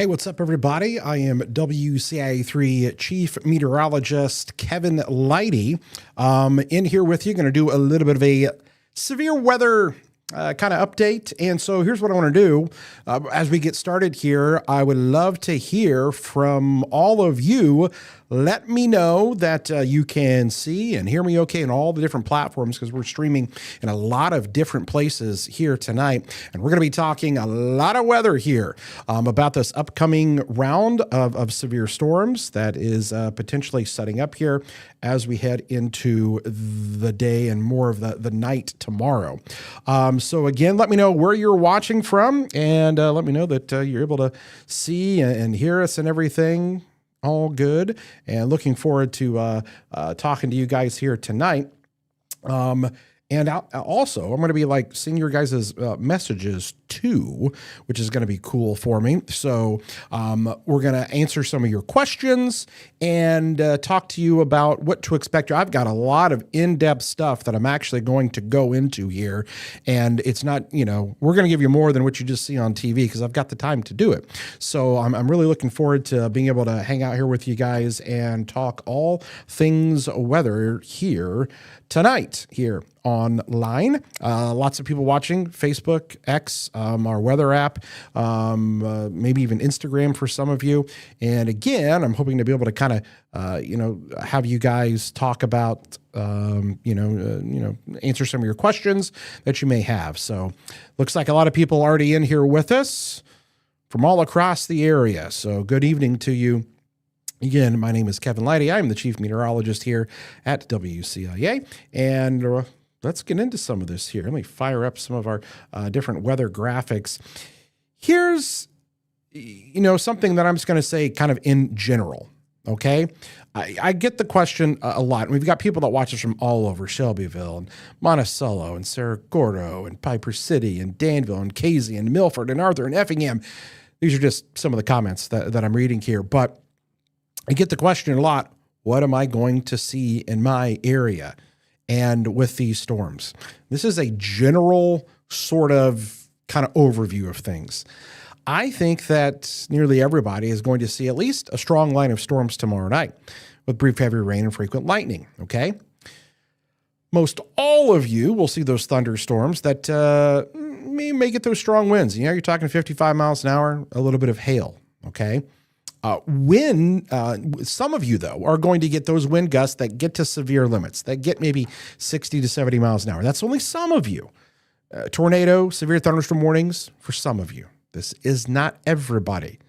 Hey, what's up, everybody? I am WCIA3 Chief Meteorologist Kevin Lighty. In here with you, going to do a little bit of a severe weather kind of update. And so here's what I want to do. As we get started here, I would love to hear from all of you. Let me know that you can see and hear me okay in all the different platforms, because we're streaming in a lot of different places here tonight. And we're going to be talking a lot of weather here about this upcoming round of severe storms that is potentially setting up here as we head into the day and more of the night tomorrow. So again, let me know where you're watching from, and let me know that you're able to see and hear us and everything. All good, and looking forward to talking to you guys here tonight. And also, I'm going to be like seeing your guys' messages too, which is going to be cool for me. So we're going to answer some of your questions and talk to you about what to expect. I've got a lot of in-depth stuff that I'm actually going to go into here. And it's not, we're going to give you more than what you just see on TV, because I've got the time to do it. So I'm really looking forward to being able to hang out here with you guys and talk all things weather here tonight here online. Lots of people watching Facebook, X, our weather app, maybe even Instagram for some of you. And again, I'm hoping to be able to kind of, have you guys talk about, answer some of your questions that you may have. So looks like a lot of people already in here with us from all across the area. So good evening to you. Again, my name is Kevin Lighty. I'm the Chief Meteorologist here at WCIA, and let's get into some of this here. Let me fire up some of our different weather graphics. Here's, something that I'm just going to say kind of in general, okay? I get the question a lot. We've got people that watch us from all over, Shelbyville and Monticello and Cerro Gordo and Piper City and Danville and Casey and Milford and Arthur and Effingham. These are just some of the comments that I'm reading here, but I get the question a lot, what am I going to see in my area and with these storms? This is a general sort of kind of overview of things. I think that nearly everybody is going to see at least a strong line of storms tomorrow night with brief heavy rain and frequent lightning, okay? Most all of you will see those thunderstorms that may get those strong winds. You're talking 55 miles an hour, a little bit of hail, okay? Some of you, though, are going to get those wind gusts that get to severe limits, that get maybe 60 to 70 miles an hour. That's only some of you. Tornado, severe thunderstorm warnings for some of you. This is not everybody.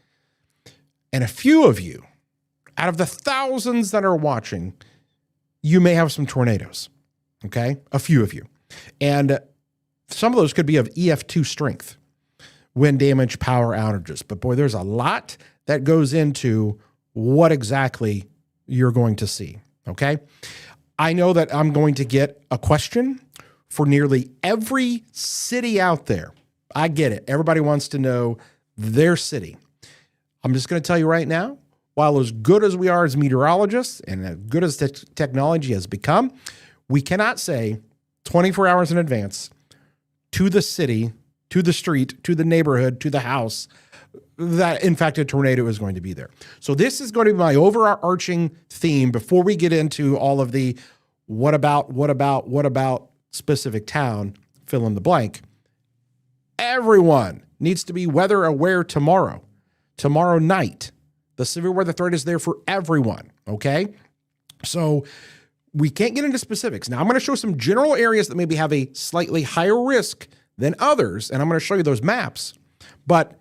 And a few of you, out of the thousands that are watching, you may have some tornadoes, okay? A few of you. And some of those could be of EF2 strength, wind damage, power outages. But boy, there's a lot that goes into what exactly you're going to see, okay? I know that I'm going to get a question for nearly every city out there. I get it. Everybody wants to know their city. I'm just going to tell you right now, while as good as we are as meteorologists and as good as technology has become, we cannot say 24 hours in advance to the city, to the street, to the neighborhood, to the house, that in fact a tornado is going to be there. So this is going to be my overarching theme before we get into all of the what about specific town, fill in the blank. Everyone needs to be weather aware tomorrow night. The severe weather threat is there for everyone, okay? So we can't get into specifics. Now I'm going to show some general areas that maybe have a slightly higher risk than others, and I'm going to show you those maps. But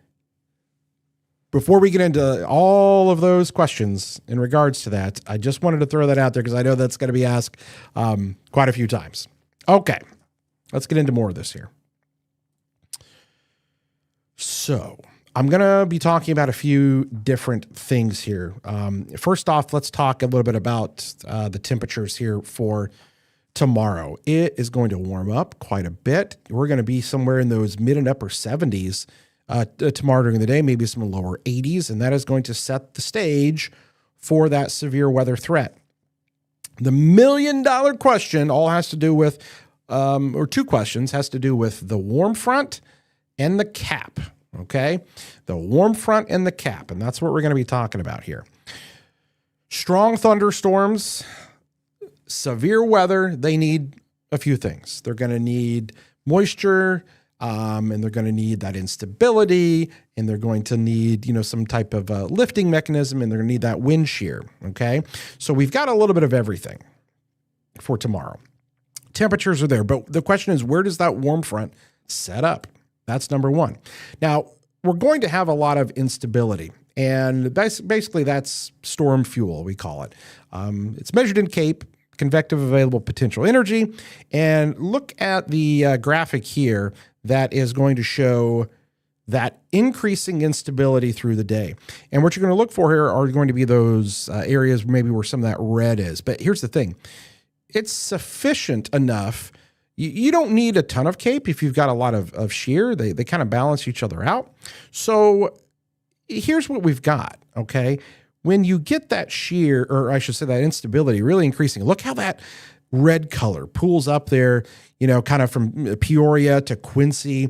before we get into all of those questions in regards to that, I just wanted to throw that out there because I know that's going to be asked quite a few times. Okay, let's get into more of this here. So I'm going to be talking about a few different things here. First off, let's talk a little bit about the temperatures here for tomorrow. It is going to warm up quite a bit. We're going to be somewhere in those mid and upper 70s tomorrow during the day, maybe some lower 80s, and that is going to set the stage for that severe weather threat. The $1 million question all has to do with, or two questions, has to do with the warm front and the cap, okay? The warm front and the cap, and that's what we're going to be talking about here. Strong thunderstorms, severe weather, they need a few things. They're going to need moisture, and they're going to need that instability, and they're going to need, some type of lifting mechanism, and they're going to need that wind shear, okay? So we've got a little bit of everything for tomorrow. Temperatures are there, but the question is, where does that warm front set up? That's number one. Now, we're going to have a lot of instability, and basically that's storm fuel, we call it. It's measured in CAPE, convective available potential energy, and look at the graphic here that is going to show that increasing instability through the day. And what you're going to look for here are going to be those areas maybe where some of that red is. But here's the thing. It's sufficient enough. You don't need a ton of CAPE if you've got a lot of shear. They kind of balance each other out. So here's what we've got, okay? When you get that shear, or I should say that instability really increasing, look how that red color pools up there, kind of from Peoria to Quincy.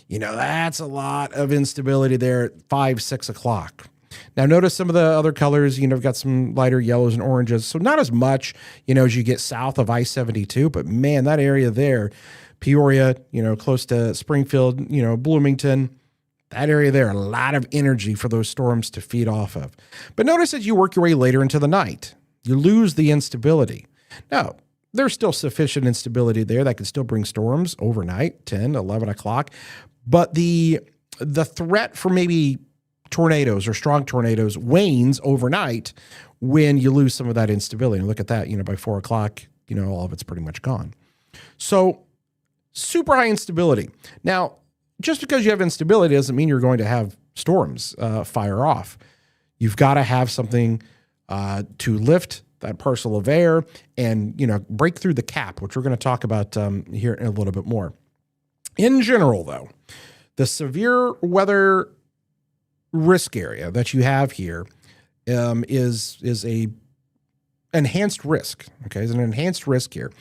That's a lot of instability there at 5, 6 o'clock. Now, notice some of the other colors, we've got some lighter yellows and oranges. So not as much, as you get south of I-72, but man, that area there, Peoria, close to Springfield, Bloomington, that area there, a lot of energy for those storms to feed off of. But notice as you work your way later into the night, you lose the instability. Now, there's still sufficient instability there that can still bring storms overnight, 10, 11 o'clock. But the threat for maybe tornadoes or strong tornadoes wanes overnight when you lose some of that instability. And look at that, by 4 o'clock, all of it's pretty much gone. So super high instability. Now, just because you have instability doesn't mean you're going to have storms fire off. You've got to have something to lift that parcel of air and, break through the cap, which we're going to talk about here in a little bit more. In general, though, the severe weather risk area that you have here is a enhanced risk. Okay, it's an enhanced risk here,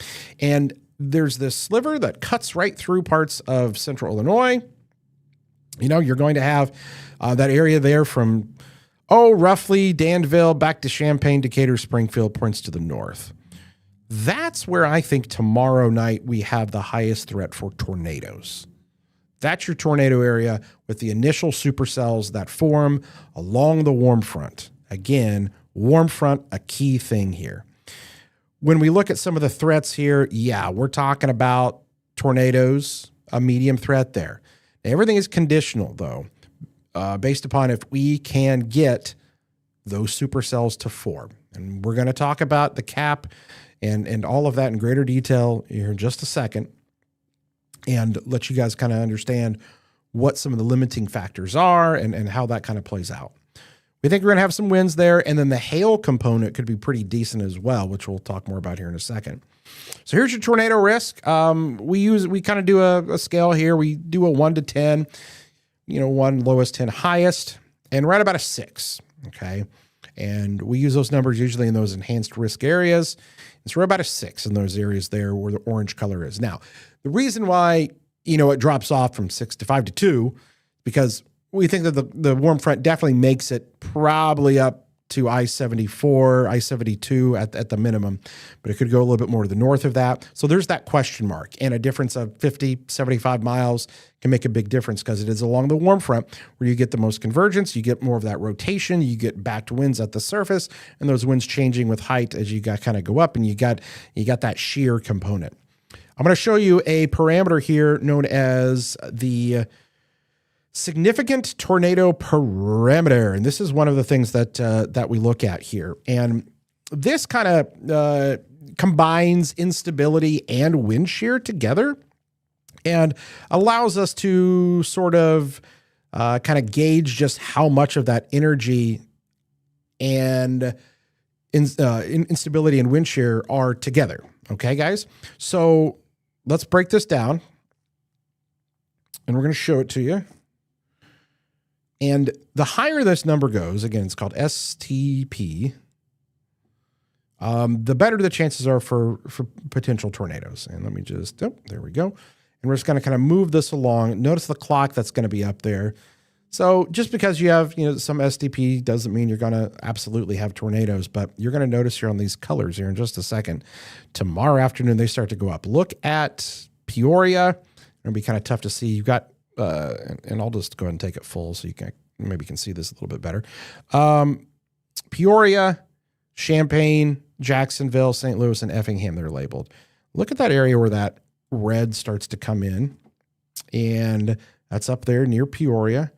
and there's this sliver that cuts right through parts of central Illinois. You're going to have that area there from roughly Danville back to Champaign, Decatur, Springfield, points to the north. That's where I think tomorrow night we have the highest threat for tornadoes. That's your tornado area with the initial supercells that form along the warm front. Again, warm front, a key thing here. When we look at some of the threats here, we're talking about tornadoes, a medium threat there. Everything is conditional, though, based upon if we can get those supercells to form. And we're going to talk about the cap and all of that in greater detail here in just a second, and let you guys kind of understand what some of the limiting factors are and how that kind of plays out. We think we're going to have some winds there, and then the hail component could be pretty decent as well, which we'll talk more about here in a second. So here's your tornado risk. We kind of do a scale here. We do a 1 to 10, 1 lowest, 10 highest, and right about a 6, okay? And we use those numbers usually in those enhanced risk areas. It's right about a 6 in those areas there where the orange color is. Now, the reason why, it drops off from 6 to 5 to 2, because we think that the warm front definitely makes it probably up to I-74, I-72 at the minimum, but it could go a little bit more to the north of that. So there's that question mark, and a difference of 50, 75 miles can make a big difference because it is along the warm front where you get the most convergence, you get more of that rotation, you get backed winds at the surface, and those winds changing with height as you kind of go up, and you got that shear component. I'm going to show you a parameter here known as the significant tornado parameter. And this is one of the things that we look at here. And this kind of combines instability and wind shear together and allows us to sort of kind of gauge just how much of that energy and instability and wind shear are together. Okay, guys? So let's break this down, and we're going to show it to you. And the higher this number goes, again, it's called STP, the better the chances are for potential tornadoes. And let me just, there we go. And we're just going to kind of move this along. Notice the clock that's going to be up there. So just because you have, some STP doesn't mean you're going to absolutely have tornadoes, but you're going to notice here on these colors here in just a second. Tomorrow afternoon, they start to go up. Look at Peoria. It'll be kind of tough to see. You've got, and I'll just go ahead and take it full so you can maybe can see this a little bit better. Peoria, Champaign, Jacksonville, St. Louis, and Effingham, they're labeled. Look at that area where that red starts to come in, and that's up there near Peoria.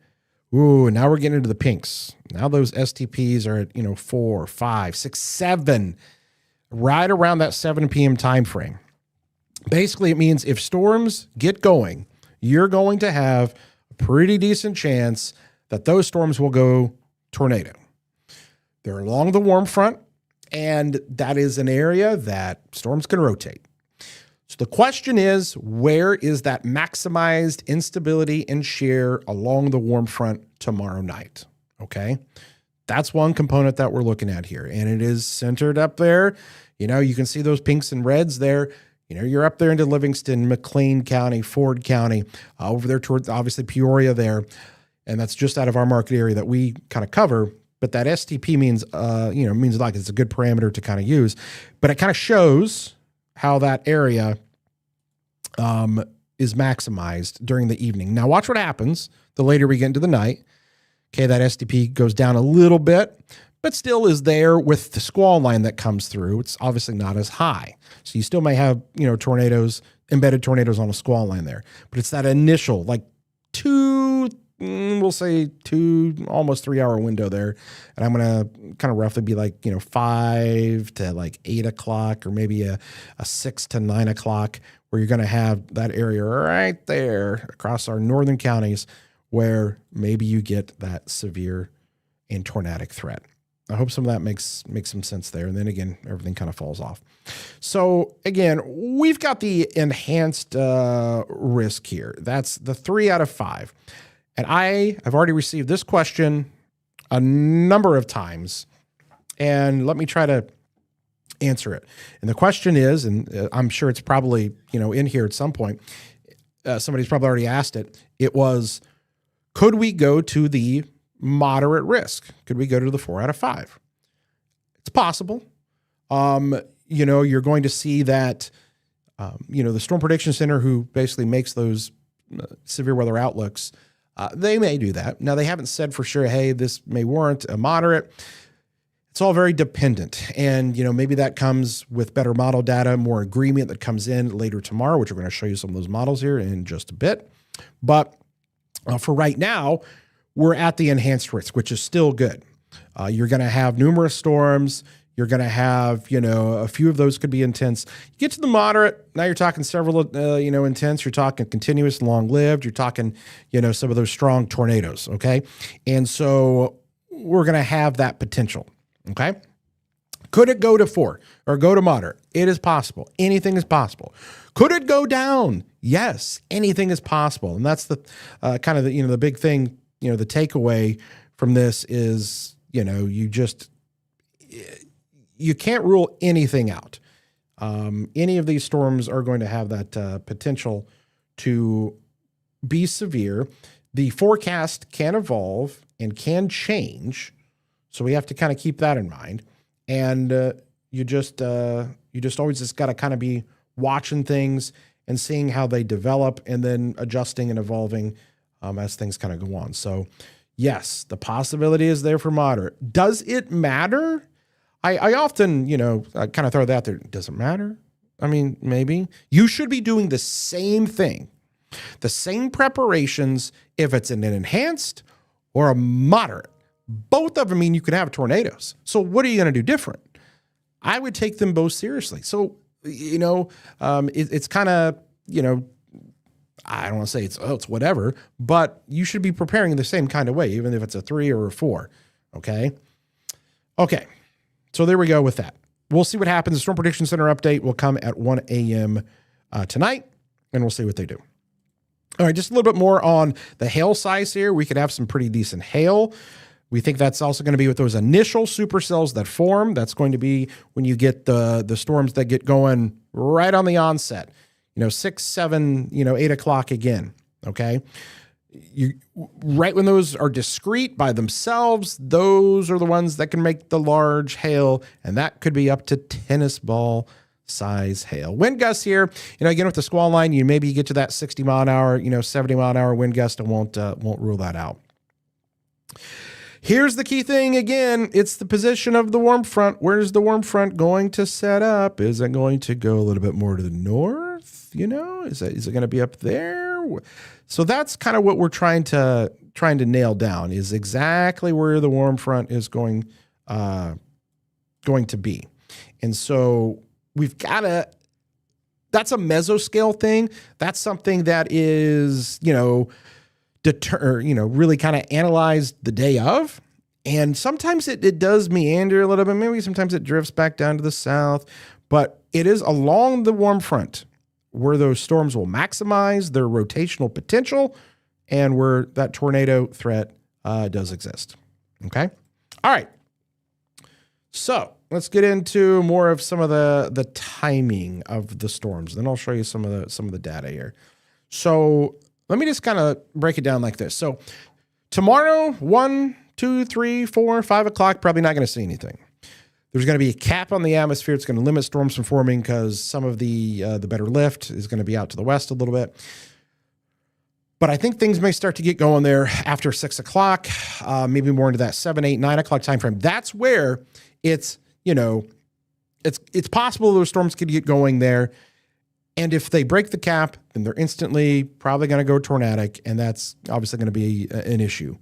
Ooh, now we're getting into the pinks. Now those STPs are at, 4, 5, 6, 7, right around that 7 p.m. time frame. Basically, it means if storms get going, you're going to have a pretty decent chance that those storms will go tornado. They're along the warm front, and that is an area that storms can rotate. So the question is, where is that maximized instability and shear along the warm front tomorrow night? Okay, that's one component that we're looking at here, and it is centered up there. You can see those pinks and reds there. You're up there into Livingston, McLean County, Ford County, over there towards obviously Peoria there, and that's just out of our market area that we kind of cover. But that STP means, means like it's a good parameter to kind of use, but it kind of shows how that area is maximized during the evening. Now watch what happens the later we get into the night. Okay, that STP goes down a little bit, but still is there with the squall line that comes through. It's obviously not as high. So you still may have, tornadoes, embedded tornadoes on a squall line there. But it's that initial, like almost 3 hour window there. And I'm going to kind of roughly be like, 5 to like 8 o'clock or maybe a 6 to 9 o'clock where you're going to have that area right there across our northern counties where maybe you get that severe and tornadic threat. I hope some of that makes some sense there. And then again, everything kind of falls off. So again, we've got the enhanced risk here. That's the 3 out of 5. And I have already received this question a number of times. And let me try to answer it. And the question is, and I'm sure it's probably, in here at some point, somebody's probably already asked it. It was, could we go to the moderate risk? Could we go to the 4 out of 5? It's possible. You're going to see that, the Storm Prediction Center, who basically makes those severe weather outlooks, they may do that. Now, they haven't said for sure, hey, this may warrant a moderate. It's all very dependent. And, maybe that comes with better model data, more agreement that comes in later tomorrow, which we're going to show you some of those models here in just a bit. But for right now, we're at the enhanced risk, which is still good. You're going to have numerous storms. You're going to have, a few of those could be intense. You get to the moderate, now you're talking several, intense. You're talking continuous, long-lived. You're talking, some of those strong tornadoes, okay? And so we're going to have that potential, okay? Could it go to 4 or go to moderate? It is possible. Anything is possible. Could it go down? Yes, anything is possible. And that's the kind of the big thing, the takeaway from this is, you can't rule anything out. Any of these storms are going to have that potential to be severe. The forecast can evolve and can change, so we have to kind of keep that in mind. And you just always just got to kind of be watching things and seeing how they develop, and then adjusting and evolving as things kind of go on. So, yes, the possibility is there for moderate. Does it matter? I often, I kind of throw that out there. Does it matter? I mean, maybe. You should be doing the same thing, the same preparations if it's an enhanced or a moderate. Both of them mean you could have tornadoes. So what are you going to do different? I would take them both seriously. So, it's kind of, I don't want to say it's whatever, but you should be preparing in the same kind of way, even if it's a 3 or a 4. Okay. So there we go with that. We'll see what happens. The Storm Prediction Center update will come at 1 a.m. Tonight, and we'll see what they do. All right, just a little bit more on the hail size here. We could have some pretty decent hail. We think that's also going to be with those initial supercells that form. That's going to be when you get the storms that get going right on the onset. 6, 7, 8 o'clock again. Okay. right when those are discrete by themselves, those are the ones that can make the large hail, and that could be up to tennis ball size hail. Wind gusts here, again with the squall line, maybe you get to that 60 mile an hour, 70 mile an hour wind gust, and won't rule that out. Here's the key thing again, it's the position of the warm front. Where's the warm front going to set up? Is it going to go a little bit more to the north? Is it going to be up there? So that's kind of what we're trying to nail down, is exactly where the warm front is going to be. And so we've got to, that's a mesoscale thing. That's something that is, really kind of analyzed the day of. And sometimes it does meander a little bit. Maybe sometimes it drifts back down to the south, but it is along the warm front where those storms will maximize their rotational potential and where that tornado threat does exist. Okay. All right. So let's get into more of some of the timing of the storms. Then I'll show you some of the data here. So let me just kind of break it down like this. So tomorrow, 1, 2, 3, 4, 5 o'clock, probably not going to see anything. There's going to be a cap on the atmosphere. It's going to limit storms from forming because some of the better lift is going to be out to the west a little bit. But I think things may start to get going there after 6 o'clock, maybe more into that 7, 8, 9 o'clock time frame. That's where it's possible those storms could get going there. And if they break the cap, then they're instantly probably going to go tornadic, and that's obviously going to be an issue.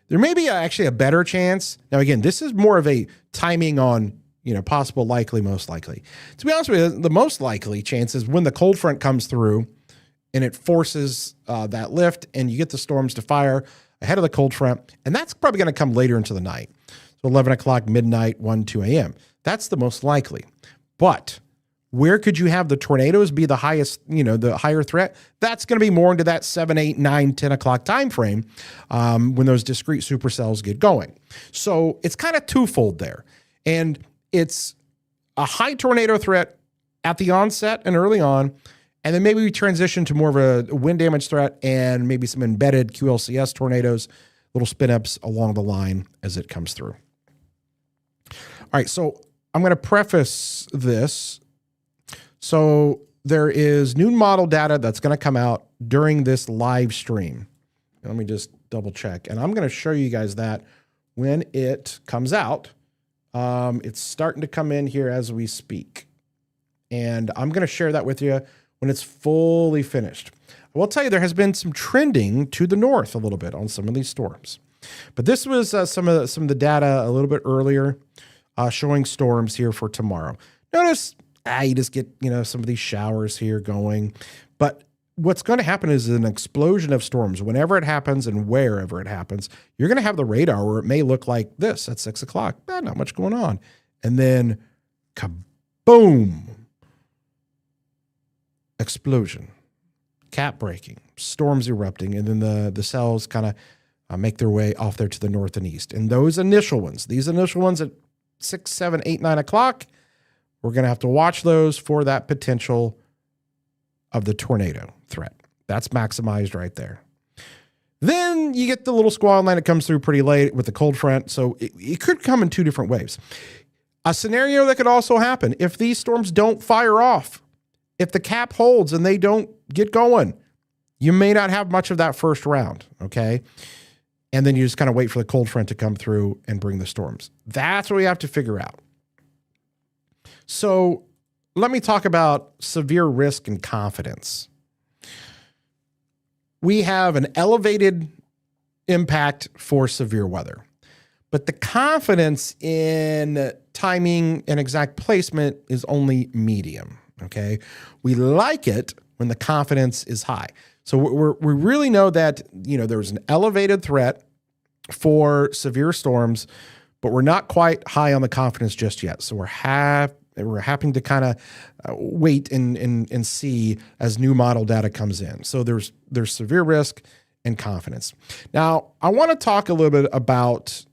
There may be actually a better chance. Now, again, this is more of a timing on, possible, likely, most likely. To be honest with you, the most likely chance is when the cold front comes through and it forces that lift and you get the storms to fire ahead of the cold front. And that's probably going to come later into the night. So 11 o'clock, midnight, 1, 2 a.m. That's the most likely. But where could you have the tornadoes be the highest, the higher threat? That's going to be more into that 7, 8, 9, 10 o'clock time frame when those discrete supercells get going. So it's kind of twofold there. And it's a high tornado threat at the onset and early on, and then maybe we transition to more of a wind damage threat and maybe some embedded QLCS tornadoes, little spin-ups along the line as it comes through. All right, so I'm going to preface this. So there is new model data that's going to come out during this live stream. Let me just double check. And I'm going to show you guys that when it comes out. It's starting to come in here as we speak. And I'm going to share that with you when it's fully finished. I will tell you there has been some trending to the north a little bit on some of these storms. But this was some of the data a little bit earlier showing storms here for tomorrow. Notice you just get, some of these showers here going. But what's going to happen is an explosion of storms. Whenever it happens and wherever it happens, you're going to have the radar where it may look like this at 6 o'clock. Not much going on. And then kaboom, explosion, cap breaking, storms erupting, and then the cells kind of make their way off there to the north and east. And these initial ones at 6, 7, 8, 9 o'clock, we're going to have to watch those for that potential of the tornado threat. That's maximized right there. Then you get the little squall line that comes through pretty late with the cold front. So it could come in two different waves. A scenario that could also happen if these storms don't fire off, if the cap holds and they don't get going, you may not have much of that first round, okay? And then you just kind of wait for the cold front to come through and bring the storms. That's what we have to figure out. So let me talk about severe risk and confidence. We have an elevated impact for severe weather, but the confidence in timing and exact placement is only medium, okay? We like it when the confidence is high. So we really know that, there's an elevated threat for severe storms, but we're not quite high on the confidence just yet. So we're having to kind of wait and see as new model data comes in. So there's severe risk and confidence. Now, I want to talk a little bit about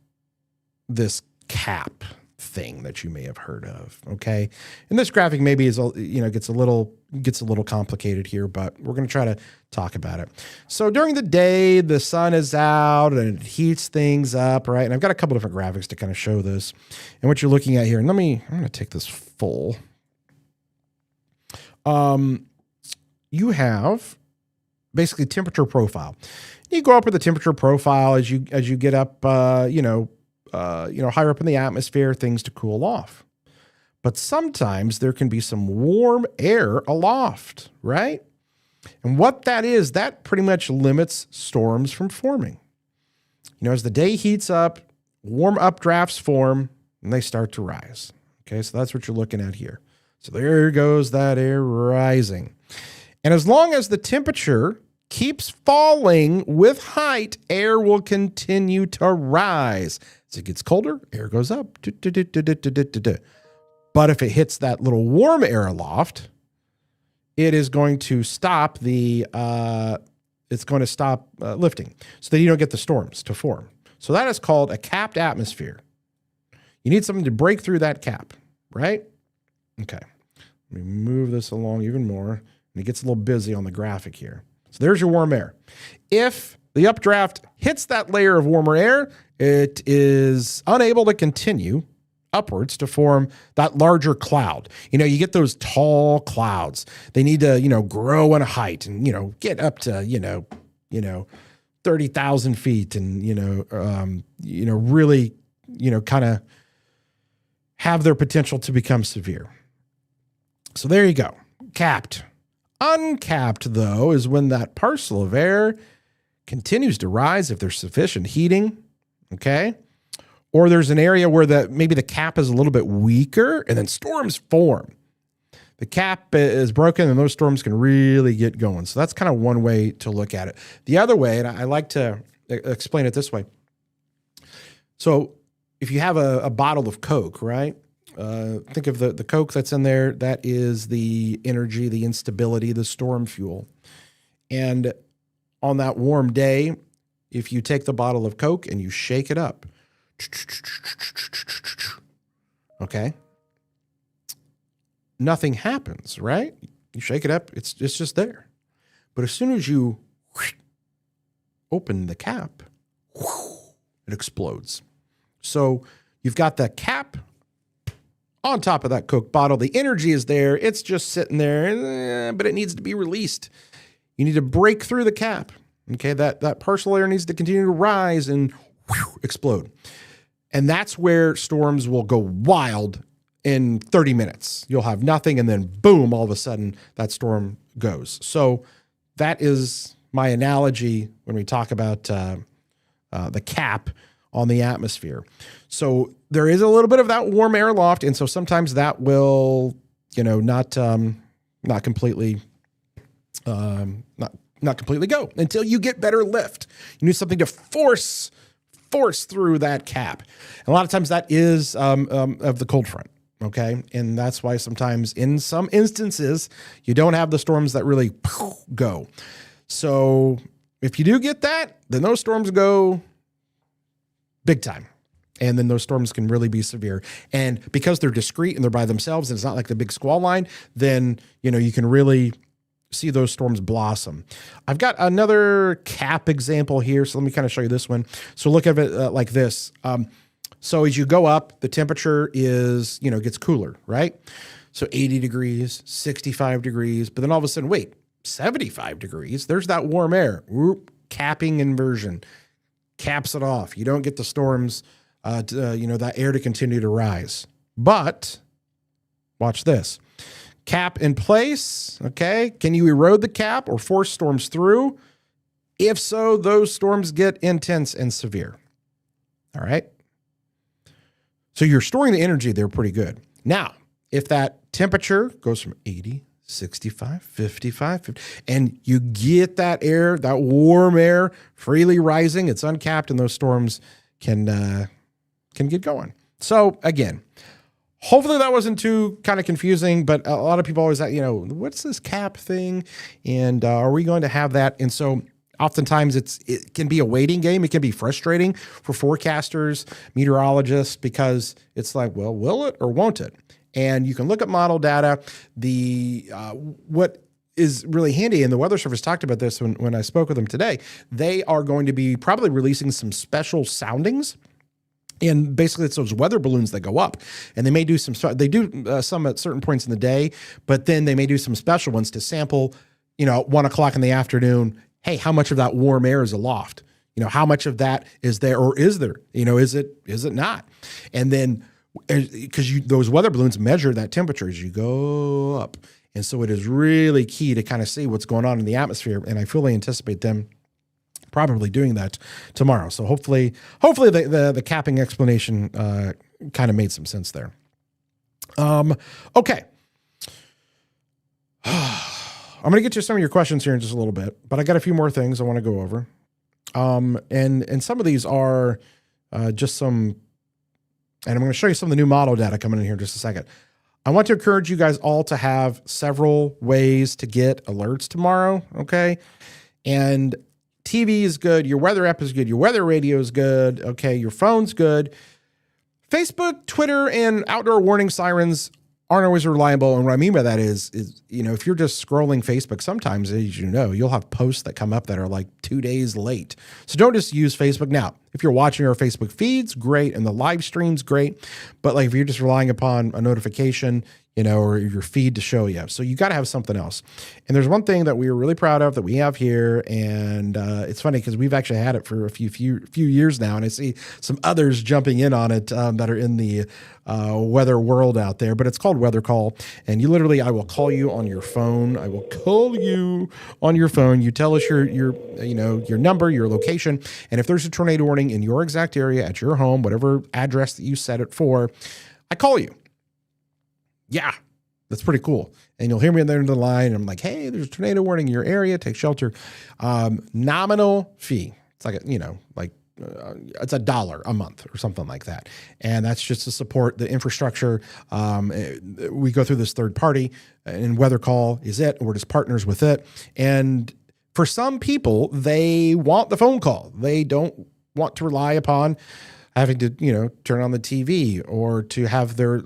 this cap thing that you may have heard of. Okay. And this graphic maybe is, gets a little complicated here, but we're going to try to talk about it. So during the day, the sun is out and it heats things up, right? And I've got a couple different graphics to kind of show this and what you're looking at here. And I'm going to take this full. You have basically temperature profile. You go up with the temperature profile as you get up, higher up in the atmosphere, things to cool off. But sometimes there can be some warm air aloft, right? And what that is, that pretty much limits storms from forming. As the day heats up, warm updrafts form and they start to rise. Okay, so that's what you're looking at here. So there goes that air rising. And as long as the temperature keeps falling with height, air will continue to rise. As it gets colder, air goes up. But if it hits that little warm air aloft, it is going to stop lifting so that you don't get the storms to form. So that is called a capped atmosphere. You need something to break through that cap, right? Okay. Let me move this along even more. And it gets a little busy on the graphic here. So there's your warm air. If the updraft hits that layer of warmer air, it is unable to continue upwards to form that larger cloud. You get those tall clouds. They need to, grow in height and, get up to, 30,000 feet and, really, kind of have their potential to become severe. So there you go. Capped. Uncapped, though, is when that parcel of air continues to rise if there's sufficient heating, okay? Or there's an area where maybe the cap is a little bit weaker and then storms form. The cap is broken and those storms can really get going. So that's kind of one way to look at it. The other way, and I like to explain it this way. So if you have a bottle of Coke, right? Think of the Coke that's in there. That is the energy, the instability, the storm fuel. And on that warm day, if you take the bottle of Coke and you shake it up, okay, nothing happens, right? You shake it up, it's just there. But as soon as you open the cap, it explodes. So you've got the cap on top of that Coke bottle. The energy is there. It's just sitting there, but it needs to be released. You need to break through the cap. Okay, that parcel air needs to continue to rise and explode. And that's where storms will go wild in 30 minutes. You'll have nothing, and then boom, all of a sudden that storm goes. So that is my analogy when we talk about the cap on the atmosphere. So there is a little bit of that warm air loft, and so sometimes that will, not completely go until you get better lift. You need something to force through that cap. And a lot of times that is of the cold front. Okay. And that's why sometimes in some instances, you don't have the storms that really go. So if you do get that, then those storms go big time. And then those storms can really be severe. And because they're discrete and they're by themselves and it's not like the big squall line, then, you can really see those storms blossom. I've got another cap example here. So let me kind of show you this one. So look at it like this. So as you go up, the temperature is, gets cooler, right? So 80 degrees, 65 degrees, but then all of a sudden, wait, 75 degrees. There's that warm air. Whoop, capping inversion. Caps it off. You don't get the storms, that air to continue to rise. But watch this. Cap in place, okay? Can you erode the cap or force storms through? If so, those storms get intense and severe. All right? So you're storing the energy there pretty good. Now, if that temperature goes from 80, 65, 55, 50, and you get that air, that warm air freely rising, it's uncapped, and those storms can get going. So again, hopefully that wasn't too kind of confusing, but a lot of people always, what's this cap thing? And are we going to have that? And so oftentimes it can be a waiting game. It can be frustrating for forecasters, meteorologists, because it's like, well, will it or won't it? And you can look at model data. What is really handy, and the Weather Service talked about this when I spoke with them today, they are going to be probably releasing some special soundings. And basically, it's those weather balloons that go up, and they may do some at certain points in the day, but then they may do some special ones to sample, 1 o'clock in the afternoon. Hey, how much of that warm air is aloft? How much of that is there, or is there? Is it not? And then because those weather balloons measure that temperature as you go up, and so it is really key to kind of see what's going on in the atmosphere. And I fully anticipate them probably doing that tomorrow. So hopefully the capping explanation kind of made some sense there. Okay. I'm going to get to some of your questions here in just a little bit, but I got a few more things I want to go over. And some of these are just some, and I'm going to show you some of the new model data coming in here in just a second. I want to encourage you guys all to have several ways to get alerts tomorrow, okay? And TV is good. Your weather app is good. Your weather radio is good. Okay. Your phone's good. Facebook, Twitter, and outdoor warning sirens aren't always reliable. And what I mean by that is, if you're just scrolling Facebook, sometimes, as you'll have posts that come up that are like 2 days late. So don't just use Facebook. Now, if you're watching our Facebook feeds, great. And the live streams, great. But like if you're just relying upon a notification, or your feed to show you. So you got to have something else. And there's one thing that we are really proud of that we have here. And it's funny because we've actually had it for a few years now. And I see some others jumping in on it that are in the weather world out there. But it's called Weather Call. And you literally, I will call you on your phone. I will call you on your phone. You tell us your number, your location. And if there's a tornado warning in your exact area at your home, whatever address that you set it for, I call you. Yeah, that's pretty cool. And you'll hear me on the end of the line. And I'm like, hey, there's a tornado warning in your area. Take shelter. Nominal fee. It's like, it's $1 a month or something like that. And that's just to support the infrastructure. We go through this third party, and Weather Call is it. We're just partners with it. And for some people, they want the phone call. They don't want to rely upon having to, turn on the TV or to have their,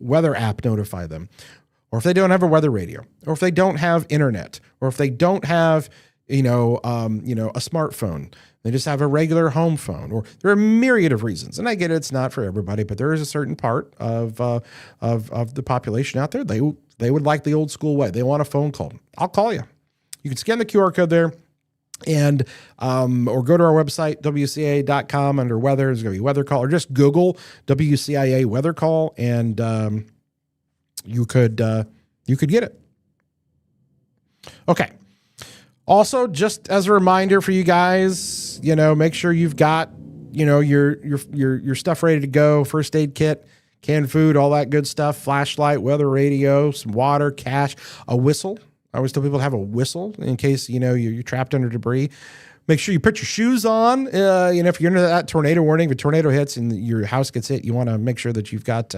weather app notify them. Or if they don't have a weather radio, or if they don't have internet, or if they don't have, a smartphone, they just have a regular home phone, or there are a myriad of reasons. And I get it, it's not for everybody, but there is a certain part of the population out there. They would like the old school way. They want a phone call. I'll call you. You can scan the QR code there. And or go to our website, WCIA.com, under weather. There's going to be Weather Call, or just Google WCIA Weather Call, and you could get it. Okay. Also, just as a reminder for you guys, make sure you've got your stuff ready to go. First aid kit, canned food, all that good stuff. Flashlight, weather radio, some water, cash, a whistle. I always tell people to have a whistle in case, you're trapped under debris. Make sure you put your shoes on. If you're under that tornado warning, if a tornado hits and your house gets hit, you want to make sure that you've got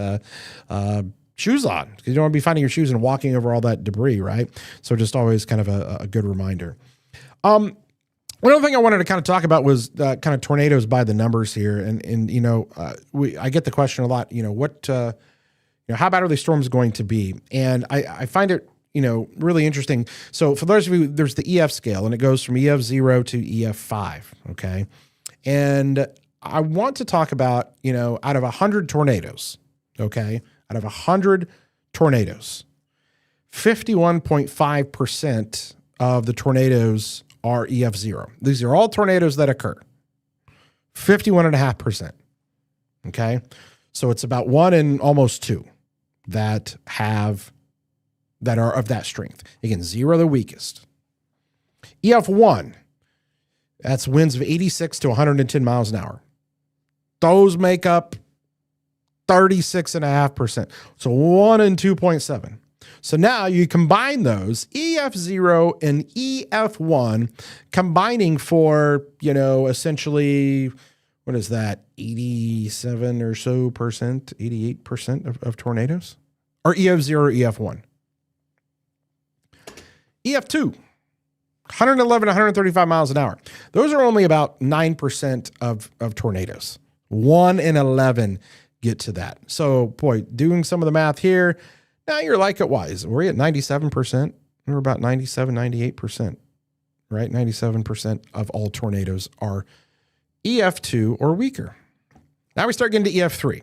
shoes on, because you don't want to be finding your shoes and walking over all that debris, right? So just always kind of a good reminder. One other thing I wanted to kind of talk about was kind of tornadoes by the numbers here. And I get the question a lot, how bad are these storms going to be? And I find it, really interesting. So for those of you, there's the EF scale, and it goes from EF 0 to EF 5. Okay. And I want to talk about, out of 100 tornadoes, okay, out of 100 tornadoes, 51.5% of the tornadoes are EF 0. These are all tornadoes that occur. 51.5%. Okay. So it's about 1 in almost 2 that are of that strength. Again, 0 the weakest. EF1, that's winds of 86 to 110 miles an hour. Those make up 36.5%. So 1 in 2.7. So now you combine those, EF0 and EF1, combining for, essentially, what is that, 87 or so percent, 88% of tornadoes? Or EF0 or EF1? EF2, 111, 135 miles an hour. Those are only about 9% of tornadoes. 1 in 11 get to that. So, boy, doing some of the math here, now you're like at wise. We're at 97%. We're about 97, 98%, right? 97% of all tornadoes are EF2 or weaker. Now we start getting to EF3.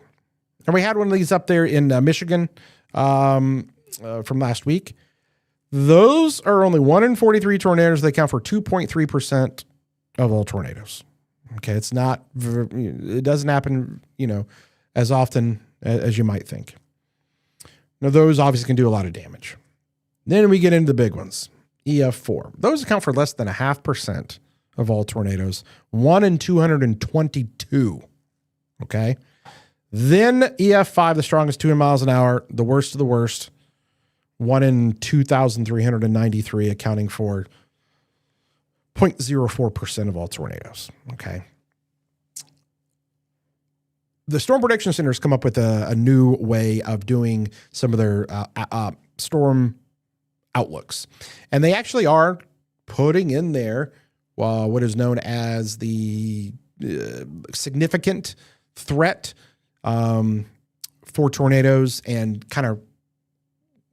And we had one of these up there in Michigan from last week. Those are only 1 in 43 tornadoes. They account for 2.3% of all tornadoes. Okay, it doesn't happen, as often as you might think. Now, those obviously can do a lot of damage. Then we get into the big ones, EF4. Those account for less than 0.5% of all tornadoes, 1 in 222. Okay. Then EF5, the strongest, 2 miles an hour, the worst of the worst, 1 in 2,393, accounting for 0.04% of all tornadoes. Okay. The Storm Prediction Center has come up with a new way of doing some of their storm outlooks. And they actually are putting in there what is known as the significant threat for tornadoes, and kind of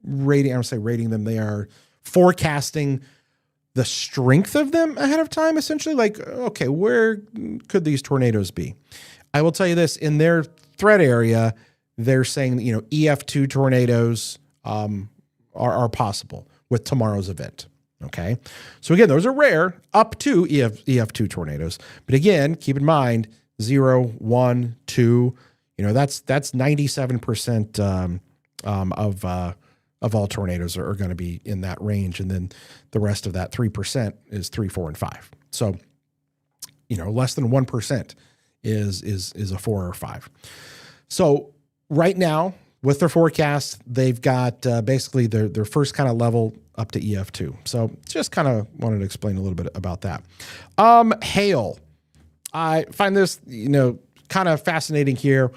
rating them. They are forecasting the strength of them ahead of time, essentially. Like, okay, where could these tornadoes be? I will tell you this, in their threat area, they're saying, EF2 tornadoes are possible with tomorrow's event. Okay. So again, those are rare, up to EF2 tornadoes. But again, keep in mind, 0, 1, 2, that's 97% of all tornadoes are going to be in that range. And then the rest of that 3% is 3, 4, and 5. So, less than 1% is a 4 or 5. So right now with their forecast, they've got basically their first kind of level up to EF2. So just kind of wanted to explain a little bit about that. Hail. I find this, kind of fascinating here.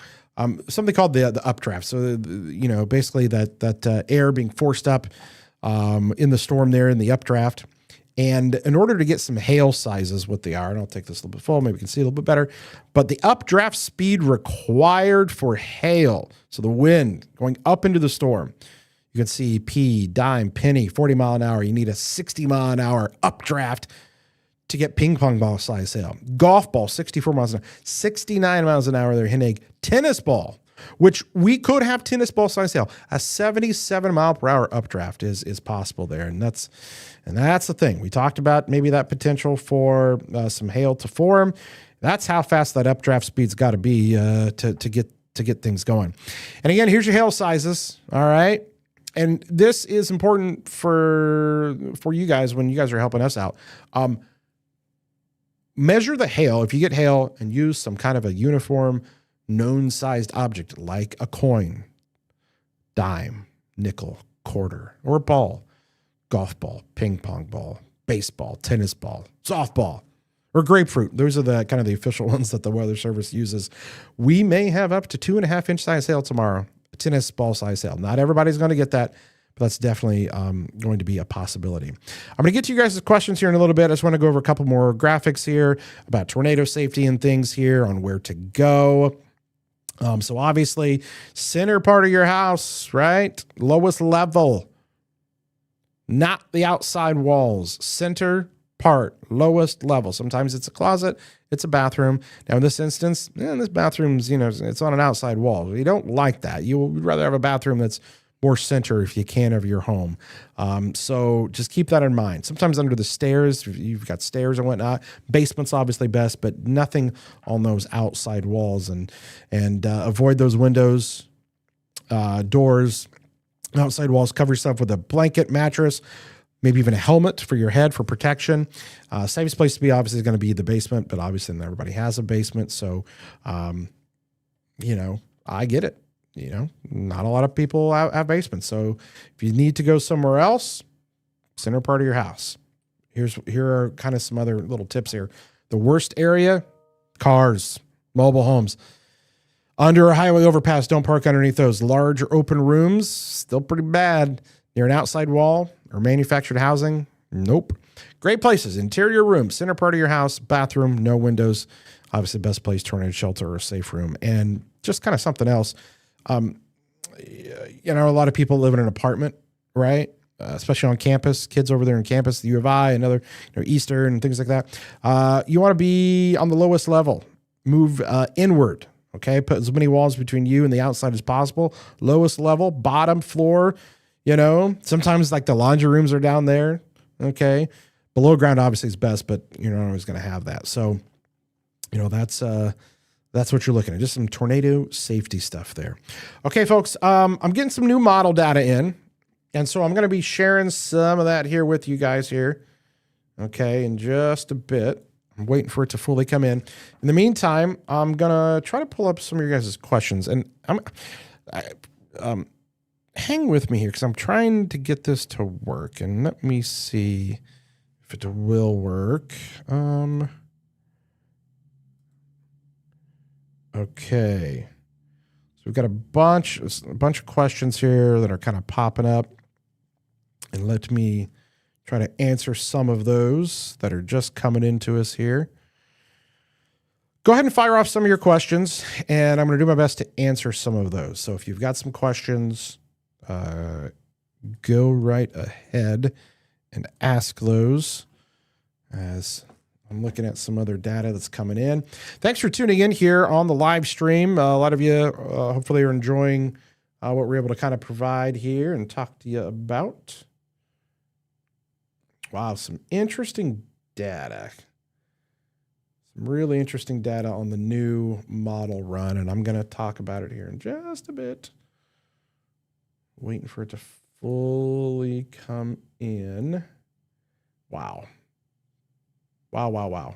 Something called the updraft. So, basically that air being forced up in the storm there in the updraft. And in order to get some hail sizes, what they are, and I'll take this a little bit full, maybe we can see a little bit better, but the updraft speed required for hail, so the wind going up into the storm, you can see P, dime, penny, 40 mile an hour. You need a 60 mile an hour updraft to get ping pong ball size hail. Golf ball, 64 miles an hour. 69 miles an hour there, Hennig. Tennis ball, which we could have tennis ball size hail. A 77 mile per hour updraft is possible there. And that's the thing. We talked about maybe that potential for some hail to form. That's how fast that updraft speed's got to be to get things going. And again, here's your hail sizes. All right. And this is important for you guys when you guys are helping us out. Measure the hail. If you get hail, and use some kind of a uniform, known sized object like a coin, dime, nickel, quarter, or a ball, golf ball, ping pong ball, baseball, tennis ball, softball, or grapefruit. Those are the kind of the official ones that the Weather Service uses. We may have up to 2.5 inch size hail tomorrow, tennis ball size hail. Not everybody's going to get that, but that's definitely going to be a possibility. I'm going to get to you guys' questions here in a little bit. I just want to go over a couple more graphics here about tornado safety and things here on where to go. So obviously, center part of your house, right? Lowest level, not the outside walls. Center part, lowest level. Sometimes it's a closet, it's a bathroom. Now in this instance, this bathroom's, it's on an outside wall. You don't like that. You would rather have a bathroom that's more center if you can of your home. So just keep that in mind. Sometimes under the stairs, you've got stairs and whatnot. Basement's obviously best, but nothing on those outside walls, and avoid those windows, doors, outside walls. Cover yourself with a blanket, mattress, maybe even a helmet for your head for protection. Safest place to be obviously is going to be the basement, but obviously not everybody has a basement. So, I get it. Not a lot of people have basements. So if you need to go somewhere else, center part of your house. Here are kind of some other little tips here. The worst area, cars, mobile homes. Under a highway overpass, don't park underneath those. Large or open rooms, still pretty bad. Near an outside wall or manufactured housing, Nope. Great places. Interior room, center part of your house, bathroom, no windows. Obviously, best place, tornado shelter or safe room. And just kind of something else. You know, a lot of people live in an apartment, right? Especially on campus, kids over there on campus, the U of I, and other, Eastern and things like that. You want to be on the lowest level. Move inward, okay? Put as many walls between you and the outside as possible. Lowest level, bottom floor, sometimes like the laundry rooms are down there, okay? Below ground obviously is best, but you're not always going to have that. So, that's what you're looking at. Just some tornado safety stuff there. Okay, folks, I'm getting some new model data in. And so I'm going to be sharing some of that here with you guys here. Okay, in just a bit. I'm waiting for it to fully come in. In the meantime, I'm going to try to pull up some of your guys' questions. And hang with me here because I'm trying to get this to work. And let me see if it will work. Okay. So we've got a bunch of questions here that are kind of popping up. And let me try to answer some of those that are just coming into us here. Go ahead and fire off some of your questions, and I'm going to do my best to answer some of those. So if you've got some questions, go right ahead and ask those as I'm looking at some other data that's coming in. Thanks for tuning in here on the live stream. A lot of you hopefully are enjoying what we're able to kind of provide here and talk to you about. Wow, some interesting data. Some really interesting data on the new model run, and I'm going to talk about it here in just a bit. Waiting for it to fully come in. Wow. Wow.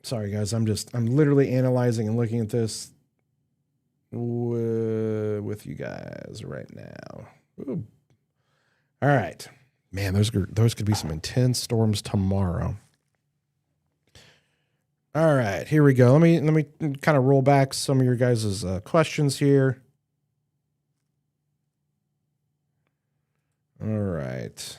Sorry, guys. I'm literally analyzing and looking at this with you guys right now. Ooh. All right, man. Those could be some intense storms tomorrow. All right, here we go. Let me kind of roll back some of your guys' questions here. All right.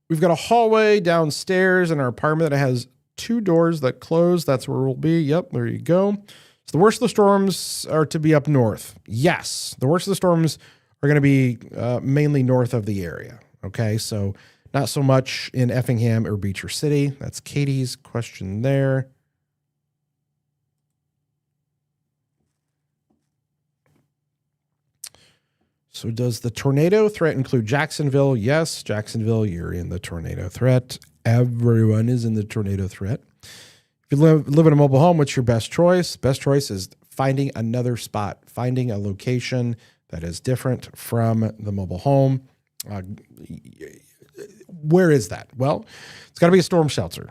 We've got a hallway downstairs in our apartment that has 2 doors that close. That's where we'll be. Yep, there you go. So the worst of the storms are to be up north. Yes, the worst of the storms are going to be mainly north of the area. Okay, so not so much in Effingham or Beecher City. That's Katie's question there. So does the tornado threat include Jacksonville? Yes, Jacksonville, you're in the tornado threat. Everyone is in the tornado threat. If you live in a mobile home, what's your best choice? Best choice is finding another spot, finding a location that is different from the mobile home. Where is that? Well, it's got to be a storm shelter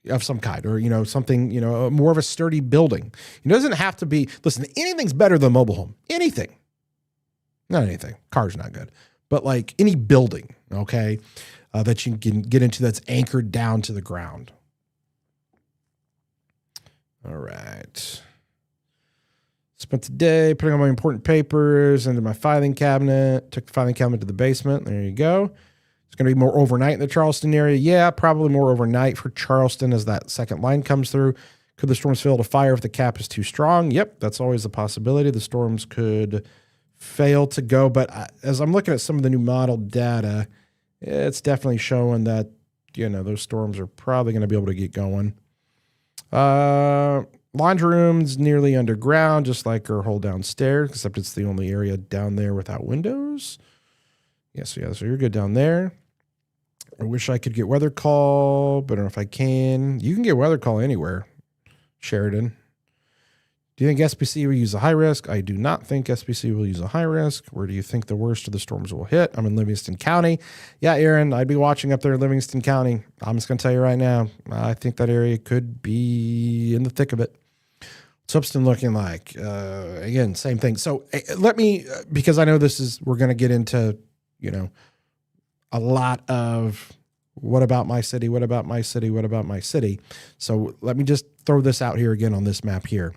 of some kind, or, something, more of a sturdy building. It doesn't have to be, listen, anything's better than a mobile home. Anything. Not anything. Car's not good. But like any building, okay, that you can get into that's anchored down to the ground. All right. Spent the day putting all my important papers into my filing cabinet. Took the filing cabinet to the basement. There you go. It's going to be more overnight in the Charleston area. Yeah, probably more overnight for Charleston as that second line comes through. Could the storms fail to fire if the cap is too strong? Yep, that's always a possibility. The storms could fail to go. But as I'm looking at some of the new model data, it's definitely showing that, those storms are probably going to be able to get going. Laundry room's nearly underground, just like our whole downstairs, except it's the only area down there without windows. So you're good down there. I wish I could get weather call, but I don't know if I can. You can get weather call anywhere, Sheridan. Do you think SPC will use a high risk? I do not think SPC will use a high risk. Where do you think the worst of the storms will hit? I'm in Livingston County. Yeah, Aaron, I'd be watching up there in Livingston County. I'm just going to tell you right now, I think that area could be in the thick of it. What's Houston looking like? Again, same thing. So let me, because I know we're going to get into, a lot of What about my city? What about my city? What about my city? So let me just throw this out here again on this map here.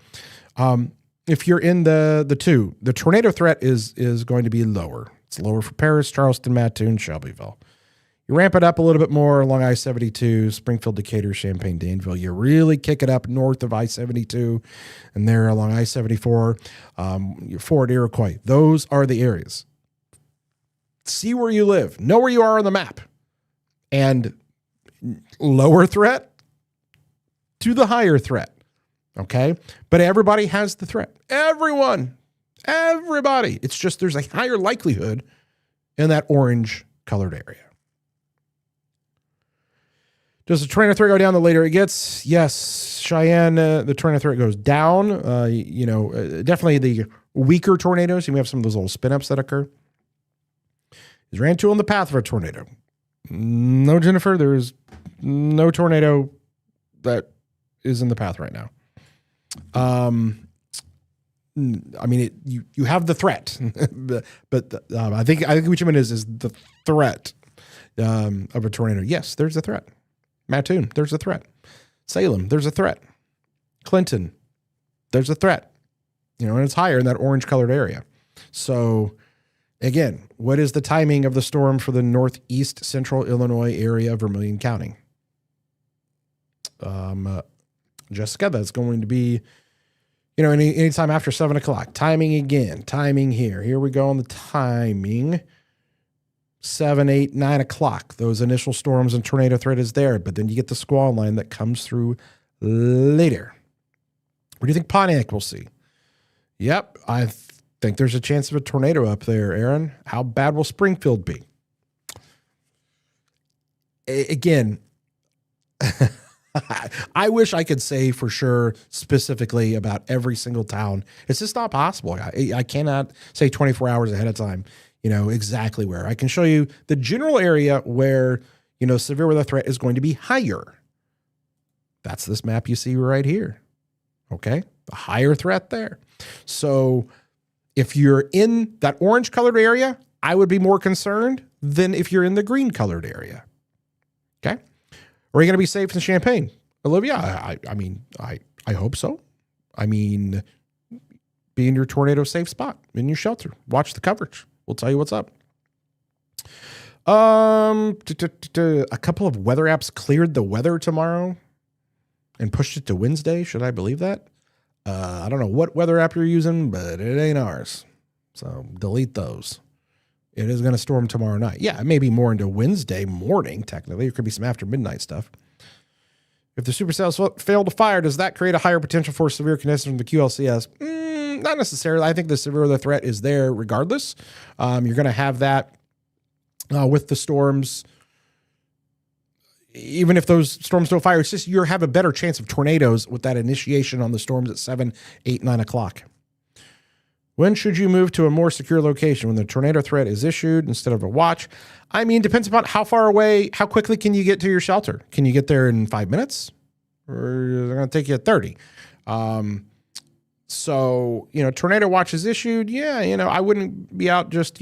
If you're in the 2, the tornado threat is going to be lower. It's lower for Paris, Charleston, Mattoon, Shelbyville. You ramp it up a little bit more along I-72, Springfield, Decatur, Champaign, Danville. You really kick it up north of I-72 and there along I-74, Fort Iroquois. Those are the areas. See where you live. Know where you are on the map. And lower threat to the higher threat. Okay? But everybody has the threat. Everybody. It's just there's a higher likelihood in that orange colored area. Does the tornado threat go down the later it gets? Yes. Cheyenne, the tornado threat goes down. Definitely the weaker tornadoes. You may have some of those little spin-ups that occur. Is Rantoul in the path of a tornado? No, Jennifer. There is no tornado that is in the path right now. I mean, you have the threat, but I think what you mean is the threat of a tornado. Yes, there's a threat. Mattoon, there's a threat. Salem, there's a threat. Clinton, there's a threat. And it's higher in that orange colored area. So again, what is the timing of the storm for the northeast central Illinois area of Vermilion County? Jessica, that's going to be, anytime after 7 o'clock. Timing again. Timing here. Here we go on the timing. 7, 8, 9 o'clock. Those initial storms and tornado threat is there, but then you get the squall line that comes through later. What do you think Pontiac will see? Yep, I think there's a chance of a tornado up there, Aaron. How bad will Springfield be? Again, I wish I could say for sure specifically about every single town. It's just not possible. I cannot say 24 hours ahead of time, exactly where. I can show you the general area where, severe weather threat is going to be higher. That's this map you see right here. Okay? The higher threat there. So if you're in that orange colored area, I would be more concerned than if you're in the green colored area. Okay? Are you going to be safe in Champaign? Olivia, I hope so. Be in your tornado safe spot, in your shelter. Watch the coverage. We'll tell you what's up. A couple of weather apps cleared the weather tomorrow and pushed it to Wednesday. Should I believe that? I don't know what weather app you're using, but it ain't ours. So delete those. It is going to storm tomorrow night. Yeah, it may be more into Wednesday morning, technically. There could be some after midnight stuff. If the supercells fail to fire, does that create a higher potential for severe conditions from the QLCS? Not necessarily. I think the severe weather threat is there regardless. You're going to have that with the storms. Even if those storms don't fire, it's just you have a better chance of tornadoes with that initiation on the storms at 7, 8, 9 o'clock. When should you move to a more secure location? When the tornado threat is issued instead of a watch? Depends upon how far away, how quickly can you get to your shelter? Can you get there in 5 minutes? Or is it going to take you 30? Tornado watch is issued. Yeah, I wouldn't be out just,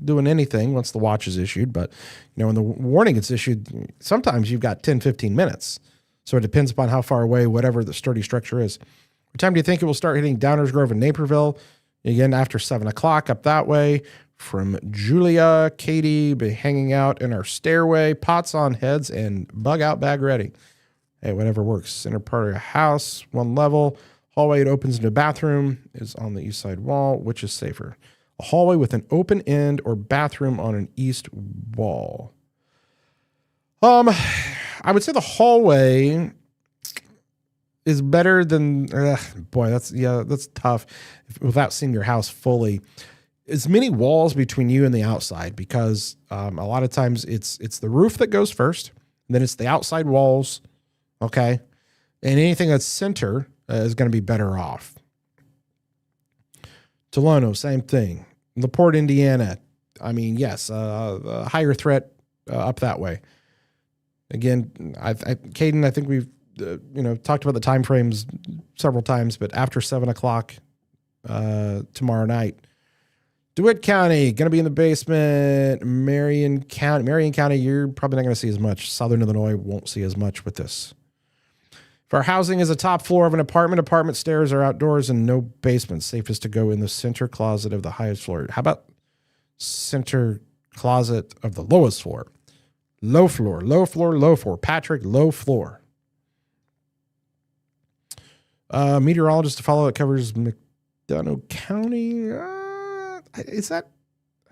doing anything once the watch is issued. But, when the warning gets issued, sometimes you've got 10, 15 minutes. So it depends upon how far away, whatever the sturdy structure is. What time do you think it will start hitting Downers Grove and Naperville? Again, after 7 o'clock up that way. From Julia, Katie, be hanging out in our stairway, pots on heads, and bug out bag ready. Hey, whatever works. Center part of your house, one level. Hallway, it opens into a bathroom, is on the east side wall. Which is safer? A hallway with an open end or bathroom on an east wall? I would say the hallway is better than, that's tough without seeing your house fully. As many walls between you and the outside, because a lot of times it's the roof that goes first, and then it's the outside walls, okay? And anything that's center is going to be better off. Tolono, same thing. LaPorte, Indiana, yes, a higher threat up that way. Again, Caden, I think we've talked about the time frames several times, but after 7 o'clock tomorrow night, DeWitt County, going to be in the basement. Marion County, you're probably not going to see as much. Southern Illinois won't see as much with this. If our housing is a top floor of an apartment stairs are outdoors and no basement. Safest to go in the center closet of the highest floor. How about center closet of the lowest floor? Low floor, low floor, low floor. Patrick, low floor. Meteorologist to follow that covers McDonough County. Is that,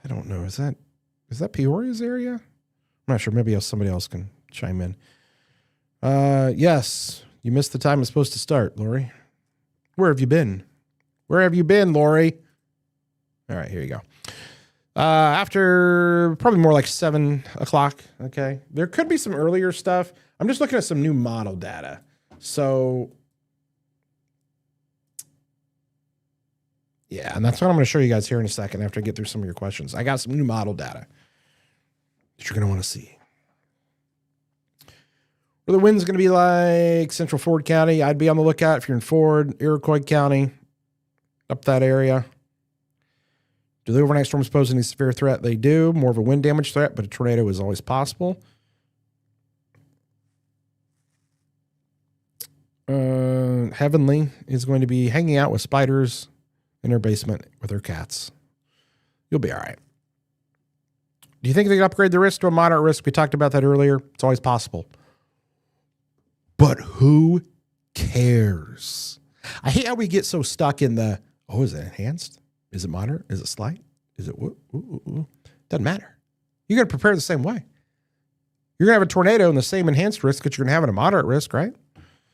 I don't know. Is that Peoria's area? I'm not sure. Maybe somebody else can chime in. Yes, you missed the time it's supposed to start, Lori. Where have you been? Where have you been, Lori? All right, here you go. After probably more like 7 o'clock. Okay. There could be some earlier stuff. I'm just looking at some new model data. So yeah, and that's what I'm going to show you guys here in a second after I get through some of your questions. I got some new model data that you're going to want to see. Where the wind's going to be like Central Ford County. I'd be on the lookout if you're in Ford, Iroquois County, up that area. Do the overnight storms pose any severe threat? They do. More of a wind damage threat, but a tornado is always possible. Heavenly is going to be hanging out with spiders in her basement with her cats. You'll be all right. Do you think they could upgrade the risk to a moderate risk? We talked about that earlier. It's always possible. But who cares? I hate how we get so stuck in the, is it enhanced? Is it moderate? Is it slight? Is it Doesn't matter. You're going to prepare the same way. You're going to have a tornado in the same enhanced risk that you're going to have in a moderate risk, right?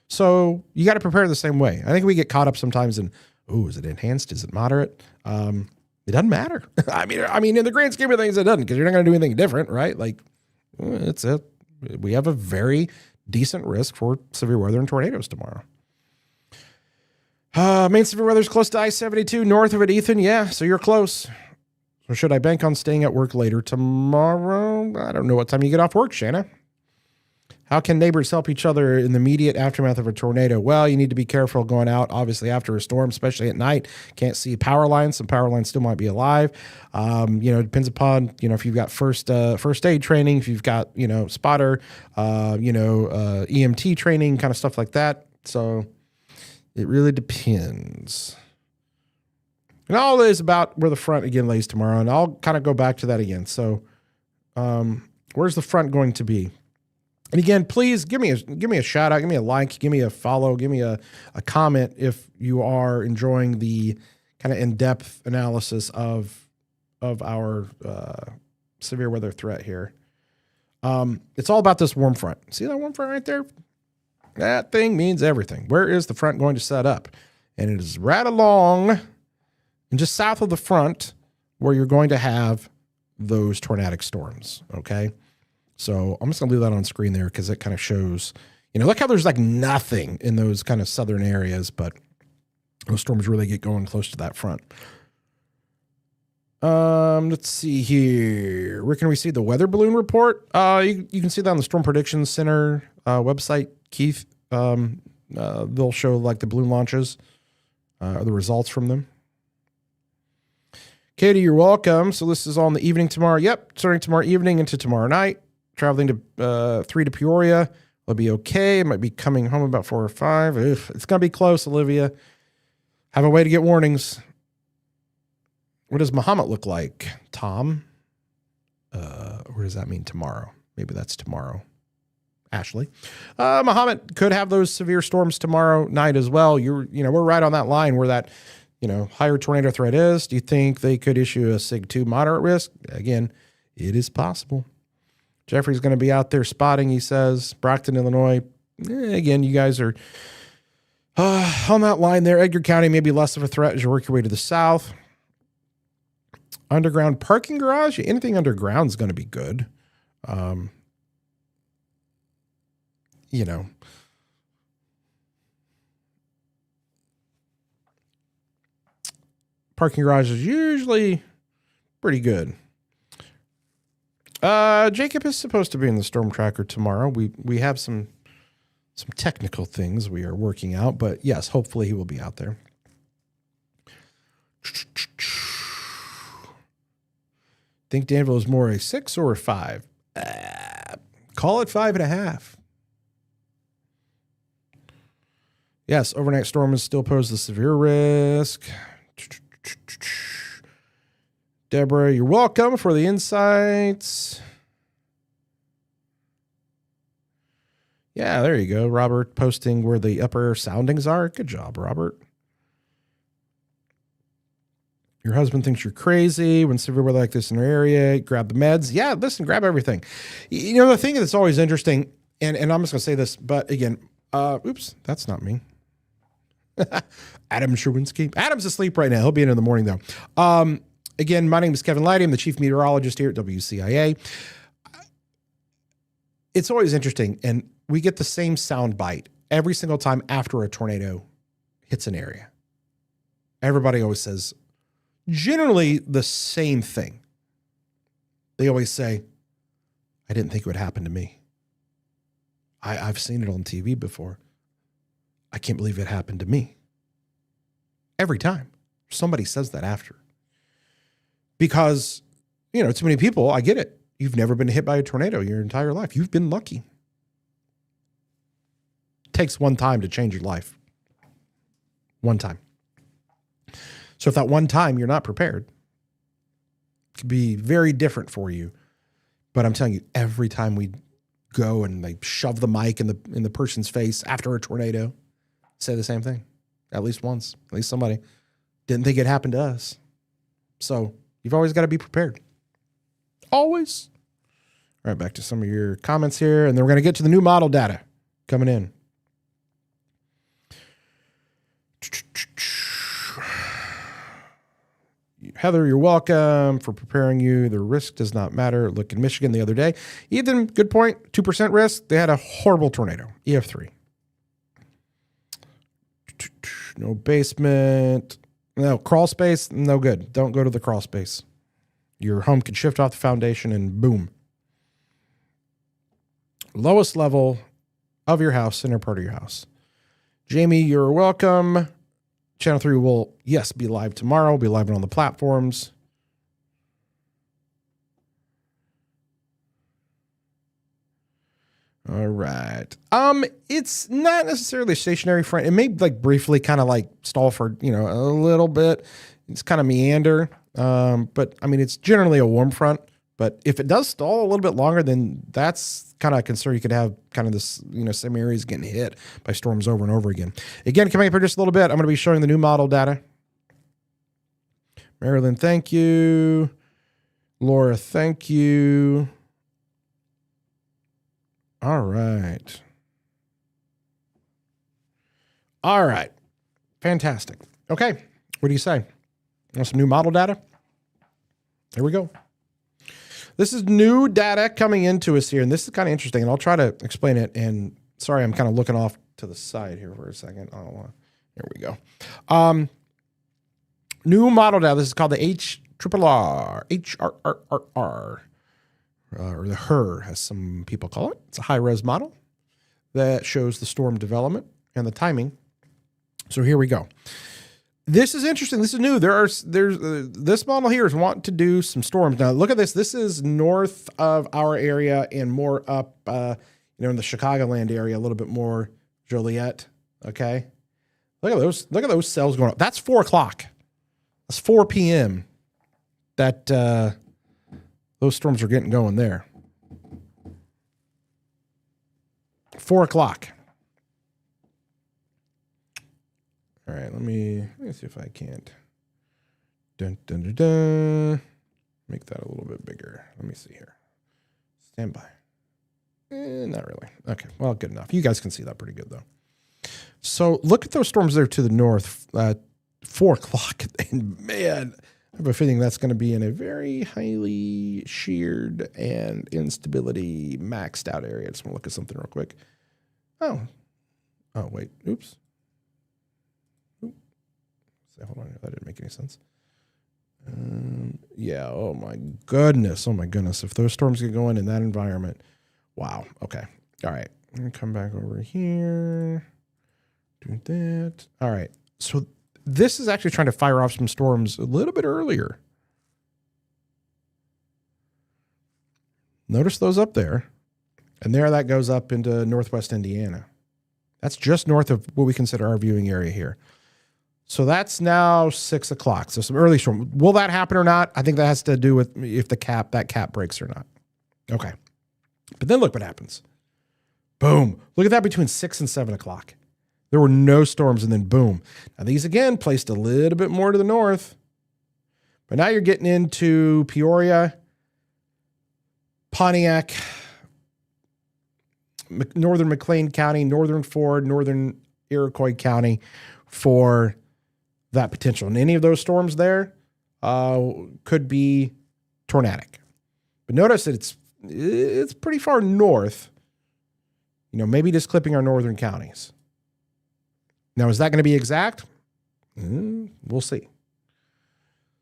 So you got to prepare the same way. I think we get caught up sometimes in, is it enhanced? Is it moderate? It doesn't matter. I mean, in the grand scheme of things, it doesn't, because you're not going to do anything different, right? Like, it's it. We have a very decent risk for severe weather and tornadoes tomorrow. Main severe weather is close to I-72, north of it, Ethan. Yeah, so you're close. So should I bank on staying at work later tomorrow? I don't know what time you get off work, Shanna. How can neighbors help each other in the immediate aftermath of a tornado? Well, you need to be careful going out, obviously, after a storm, especially at night. Can't see power lines. Some power lines still might be alive. It depends upon, if you've got first aid training, if you've got, spotter, EMT training, kind of stuff like that. So it really depends. And all is about where the front again lays tomorrow. And I'll kind of go back to that again. So where's the front going to be? And again, please give me a shout out, give me a like, give me a follow, give me a comment if you are enjoying the kind of in-depth analysis of our severe weather threat here. It's all about this warm front. See that warm front right there? That thing means everything. Where is the front going to set up? And it is right along and just south of the front where you're going to have those tornadic storms, okay? So I'm just going to leave that on screen there because it kind of shows, look how there's like nothing in those kind of southern areas, but those storms really get going close to that front. Let's see here. Where can we see the weather balloon report? You can see that on the Storm Prediction Center website, Keith. They'll show like the balloon launches, or the results from them. Katie, you're welcome. So this is on the evening tomorrow. Yep, starting tomorrow evening into tomorrow night. Traveling to 3 to Peoria. It'll be okay. Might be coming home about 4 or 5. It's going to be close, Olivia. Have a way to get warnings. What does Muhammad look like? Tom? What does that mean tomorrow? Maybe that's tomorrow. Ashley. Muhammad could have those severe storms tomorrow night as well. We're right on that line where that, higher tornado threat is. Do you think they could issue a SIG 2 moderate risk? Again, it is possible. Jeffrey's going to be out there spotting, he says. Brockton, Illinois. Again, you guys are on that line there. Edgar County may be less of a threat as you work your way to the south. Underground parking garage. Anything underground is going to be good. Parking garage is usually pretty good. Jacob is supposed to be in the storm tracker tomorrow. We have some technical things we are working out, but yes, hopefully he will be out there. Think Danville is more a 6 or a 5? Call it 5.5. Yes, overnight storms still pose the severe risk. Deborah, you're welcome for the insights. Yeah, there you go. Robert posting where the upper soundings are. Good job, Robert. Your husband thinks you're crazy when severe weather like this in your area. Grab the meds. Yeah, listen, grab everything. You know, the thing that's always interesting, and I'm just going to say this, but again, oops, that's not me. Adam Sherwinski. Adam's asleep right now. He'll be in the morning, though. Again, my name is Kevin Lighty. I'm the chief meteorologist here at WCIA. It's always interesting, and we get the same sound bite every single time after a tornado hits an area. Everybody always says generally the same thing. They always say, I didn't think it would happen to me. I've seen it on TV before. I can't believe it happened to me. Every time somebody says that after. Because, you know, too many people, I get it. You've never been hit by a tornado your entire life. You've been lucky. It takes one time to change your life. One time. So if that one time you're not prepared, it could be very different for you. But I'm telling you, every time we go and they shove the mic in the person's face after a tornado, say the same thing. At least once. At least somebody didn't think it happened to us. So you've always got to be prepared. Always. All right, back to some of your comments here. And then we're going to get to the new model data coming in. Heather, you're welcome for preparing you. The risk does not matter. Look in Michigan the other day. Ethan, good point. 2% risk. They had a horrible tornado. EF3. No basement. No crawl space. No good. Don't go to the crawl space. Your home could shift off the foundation and boom. Lowest level of your house, center part of your house. Jamie, you're welcome. Channel 3 will, yes, be live tomorrow. We'll be live on the platforms. All right. It's not necessarily a stationary front. It may like briefly kind of like stall for, you know, a little bit. It's kind of meander. But I mean, it's generally a warm front. But if it does stall a little bit longer, then that's kind of a concern. You could have kind of this, you know, some areas getting hit by storms over and over again. Again, coming up here just a little bit, I'm going to be showing the new model data. Marilyn, thank you. Laura, thank you. All right. All right. Fantastic. Okay. What do you say? Want some new model data? Here we go. This is new data coming into us here, and this is kind of interesting, and I'll try to explain it. And sorry, I'm kind of looking off to the side here for a second. Here we go. New model data. This is called the HRRR, or the HRRR, as some people call it. It's a high-res model that shows the storm development and the timing. So here we go. This is interesting. This is new. There's this model here is wanting to do some storms. Now look at this. This is north of our area and more up, in the Chicagoland area, a little bit more Joliet. Okay. Look at those. Look at those cells going up. That's 4 o'clock. That's 4 p.m. That those storms are getting going there. 4 o'clock. All right, let me see if I can't. Dun, dun, dun, dun. Make that a little bit bigger. Let me see here. Stand by. Not really. Okay, well, good enough. You guys can see that pretty good, though. So look at those storms there to the north, 4 o'clock. And, man, I have a feeling that's going to be in a very highly sheared and instability maxed out area. I just want to look at something real quick. Oh, wait. Oops. Hold on, that didn't make any sense. Yeah, oh my goodness. If those storms get going in that environment, wow. Okay, all right. I'm going to come back over here. Do that. All right, so this is actually trying to fire off some storms a little bit earlier. Notice those up there. And there that goes up into northwest Indiana. That's just north of what we consider our viewing area here. So that's now 6 o'clock. So some early storm. Will that happen or not? I think that has to do with if that cap breaks or not. Okay. But then look what happens. Boom. Look at that between 6 and 7 o'clock. There were no storms, and then boom. Now these again placed a little bit more to the north. But now you're getting into Peoria, Pontiac, northern McLean County, northern Ford, northern Iroquois County for that potential. And any of those storms there could be tornadic. But notice that it's pretty far north, maybe just clipping our northern counties. Now, is that going to be exact? We'll see.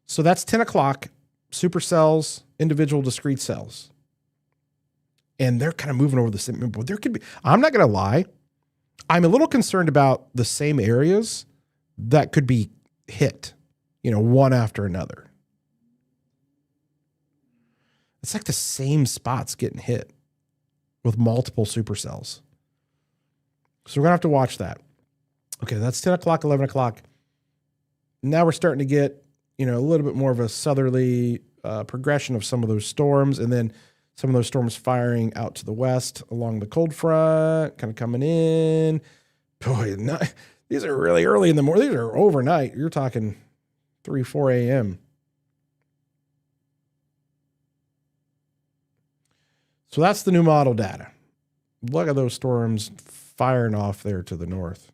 So that's 10 o'clock, supercells, individual discrete cells. And they're kind of moving over the same. But there could be, I'm not going to lie, I'm a little concerned about the same areas that could be hit, one after another. It's like the same spots getting hit with multiple supercells. So we're going to have to watch that. Okay, that's 10 o'clock, 11 o'clock. Now we're starting to get, a little bit more of a southerly progression of some of those storms, and then some of those storms firing out to the west along the cold front, kind of coming in. Boy, these are really early in the morning. These are overnight. You're talking 3, 4 a.m. So that's the new model data. Look at those storms firing off there to the north.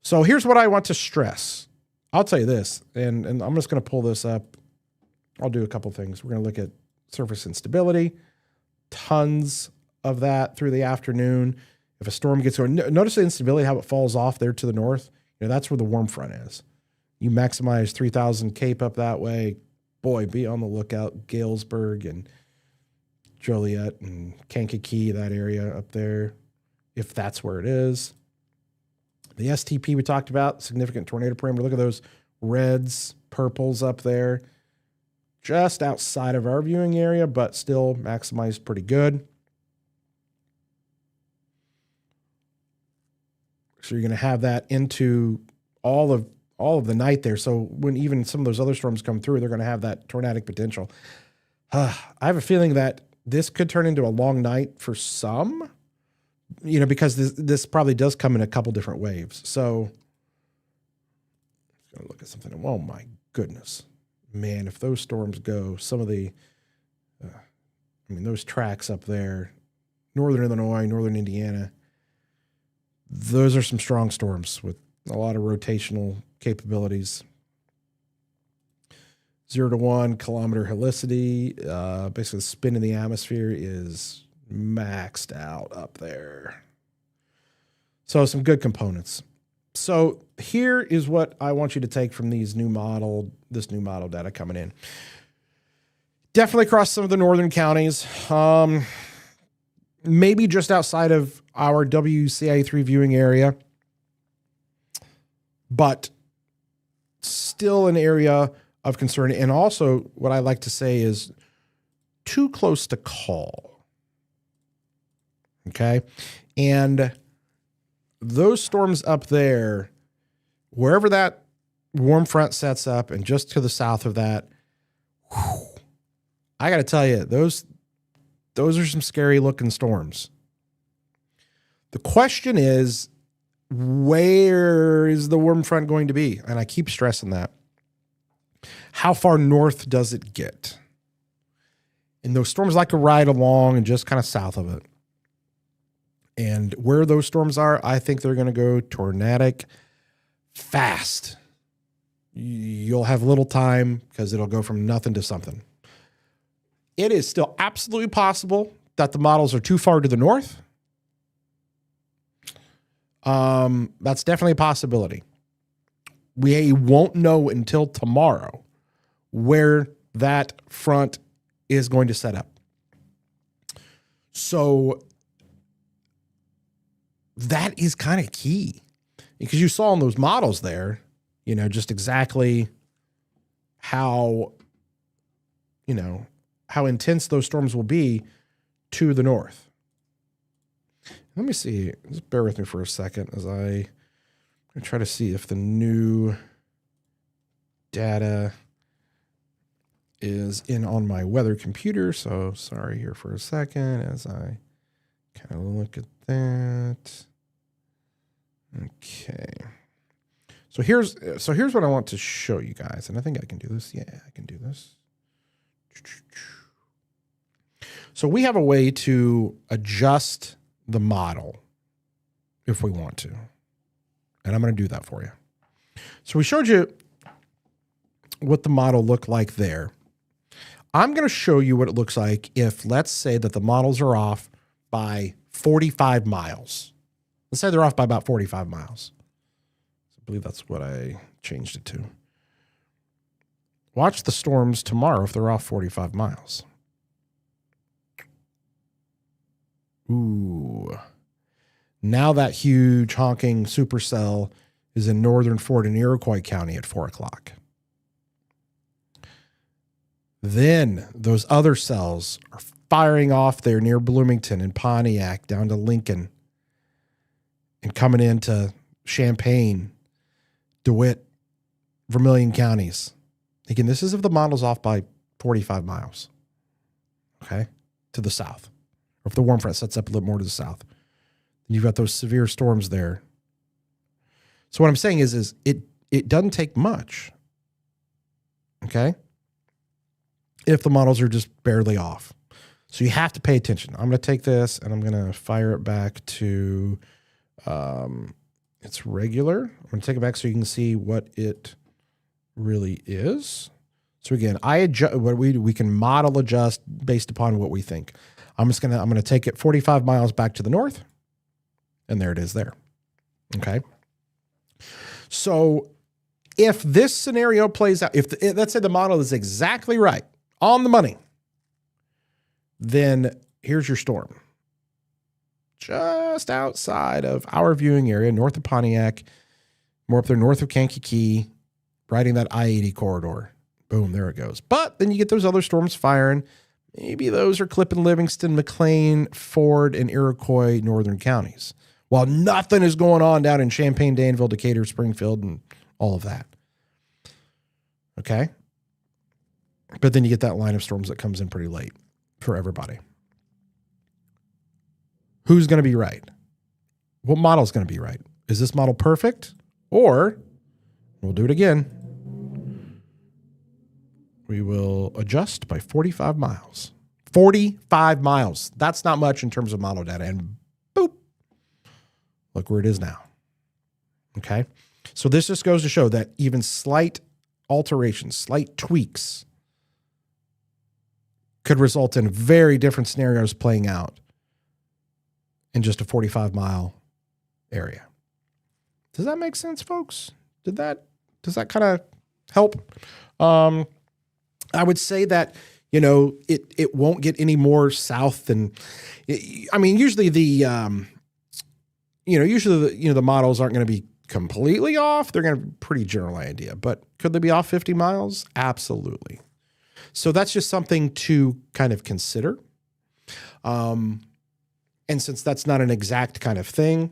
So here's what I want to stress. I'll tell you this, and I'm just going to pull this up. I'll do a couple things. We're going to look at surface instability, tons of that through the afternoon. If a storm gets going, notice the instability, how it falls off there to the north. That's where the warm front is. You maximize 3,000 Cape up that way. Boy, be on the lookout. Galesburg and Joliet and Kankakee, that area up there, if that's where it is. The STP we talked about, significant tornado perimeter. Look at those reds, purples up there. Just outside of our viewing area, but still maximized pretty good. So you're going to have that into all of the night there. So when even some of those other storms come through, they're going to have that tornadic potential. I have a feeling that this could turn into a long night for some, because this probably does come in a couple different waves. So I'm going to look at something. Oh my goodness, man, if those storms go, some of the, those tracks up there, northern Illinois, northern Indiana, those are some strong storms with a lot of rotational capabilities. 0 to 1 kilometer helicity. Basically, the spin in the atmosphere is maxed out up there. So some good components. So here is what I want you to take from this new model data coming in. Definitely across some of the northern counties. Maybe just outside of our WCA3 viewing area, but still an area of concern. And also what I like to say is too close to call. Okay. And those storms up there, wherever that warm front sets up and just to the south of that, I got to tell you, those are some scary looking storms. The question is, where is the warm front going to be? And I keep stressing that. How far north does it get? And those storms like to ride along and just kind of south of it. And where those storms are, I think they're going to go tornadic fast. You'll have little time because it'll go from nothing to something. It is still absolutely possible that the models are too far to the north. That's definitely a possibility. We won't know until tomorrow where that front is going to set up. So that is kind of key because you saw in those models there, just exactly how how intense those storms will be to the north. Let me see. Just bear with me for a second as I try to see if the new data is in on my weather computer. So sorry here for a second as I kind of look at that. Okay. So here's what I want to show you guys. And I think I can do this. Yeah, I can do this. So we have a way to adjust the model if we want to. And I'm going to do that for you. So we showed you what the model looked like there. I'm going to show you what it looks like if, let's say that the models are off by 45 miles. Let's say they're off by about 45 miles. I believe that's what I changed it to. Watch the storms tomorrow if they're off 45 miles. Ooh. Now that huge honking supercell is in northern Fort and Iroquois County at 4 o'clock. Then those other cells are firing off there near Bloomington and Pontiac down to Lincoln and coming into Champaign, DeWitt, Vermilion counties. Again, this is if the model's off by 45 miles, okay, to the south. Or if the warm front sets up a little more to the south. Then you've got those severe storms there. So what I'm saying is it doesn't take much, okay, if the models are just barely off. So you have to pay attention. I'm going to take this and I'm going to fire it back to it's regular. I'm going to take it back so you can see what it really is. So again, I adjust what we can model adjust based upon what we think. I'm going to take it 45 miles back to the north, and there it is there. Okay. So if this scenario plays out, if let's say the model is exactly right, on the money, then here's your storm. Just outside of our viewing area, north of Pontiac, more up there north of Kankakee, riding that I-80 corridor. Boom, there it goes. But then you get those other storms firing. Maybe those are clipping Livingston, McLean, Ford, and Iroquois northern counties. While nothing is going on down in Champaign, Danville, Decatur, Springfield, and all of that. Okay? But then you get that line of storms that comes in pretty late for everybody. Who's going to be right? What model is going to be right? Is this model perfect? Or, we'll do it again, we will adjust by 45 miles. 45 miles. That's not much in terms of model data. And boop, look where it is now. Okay? So this just goes to show that even slight alterations, slight tweaks could result in very different scenarios playing out in just a 45-mile area. Does that make sense, folks? Does that kind of help? I would say that, it won't get any more south than, usually the models aren't going to be completely off. They're going to be a pretty general idea, but could they be off 50 miles? Absolutely. So that's just something to kind of consider. And since that's not an exact kind of thing,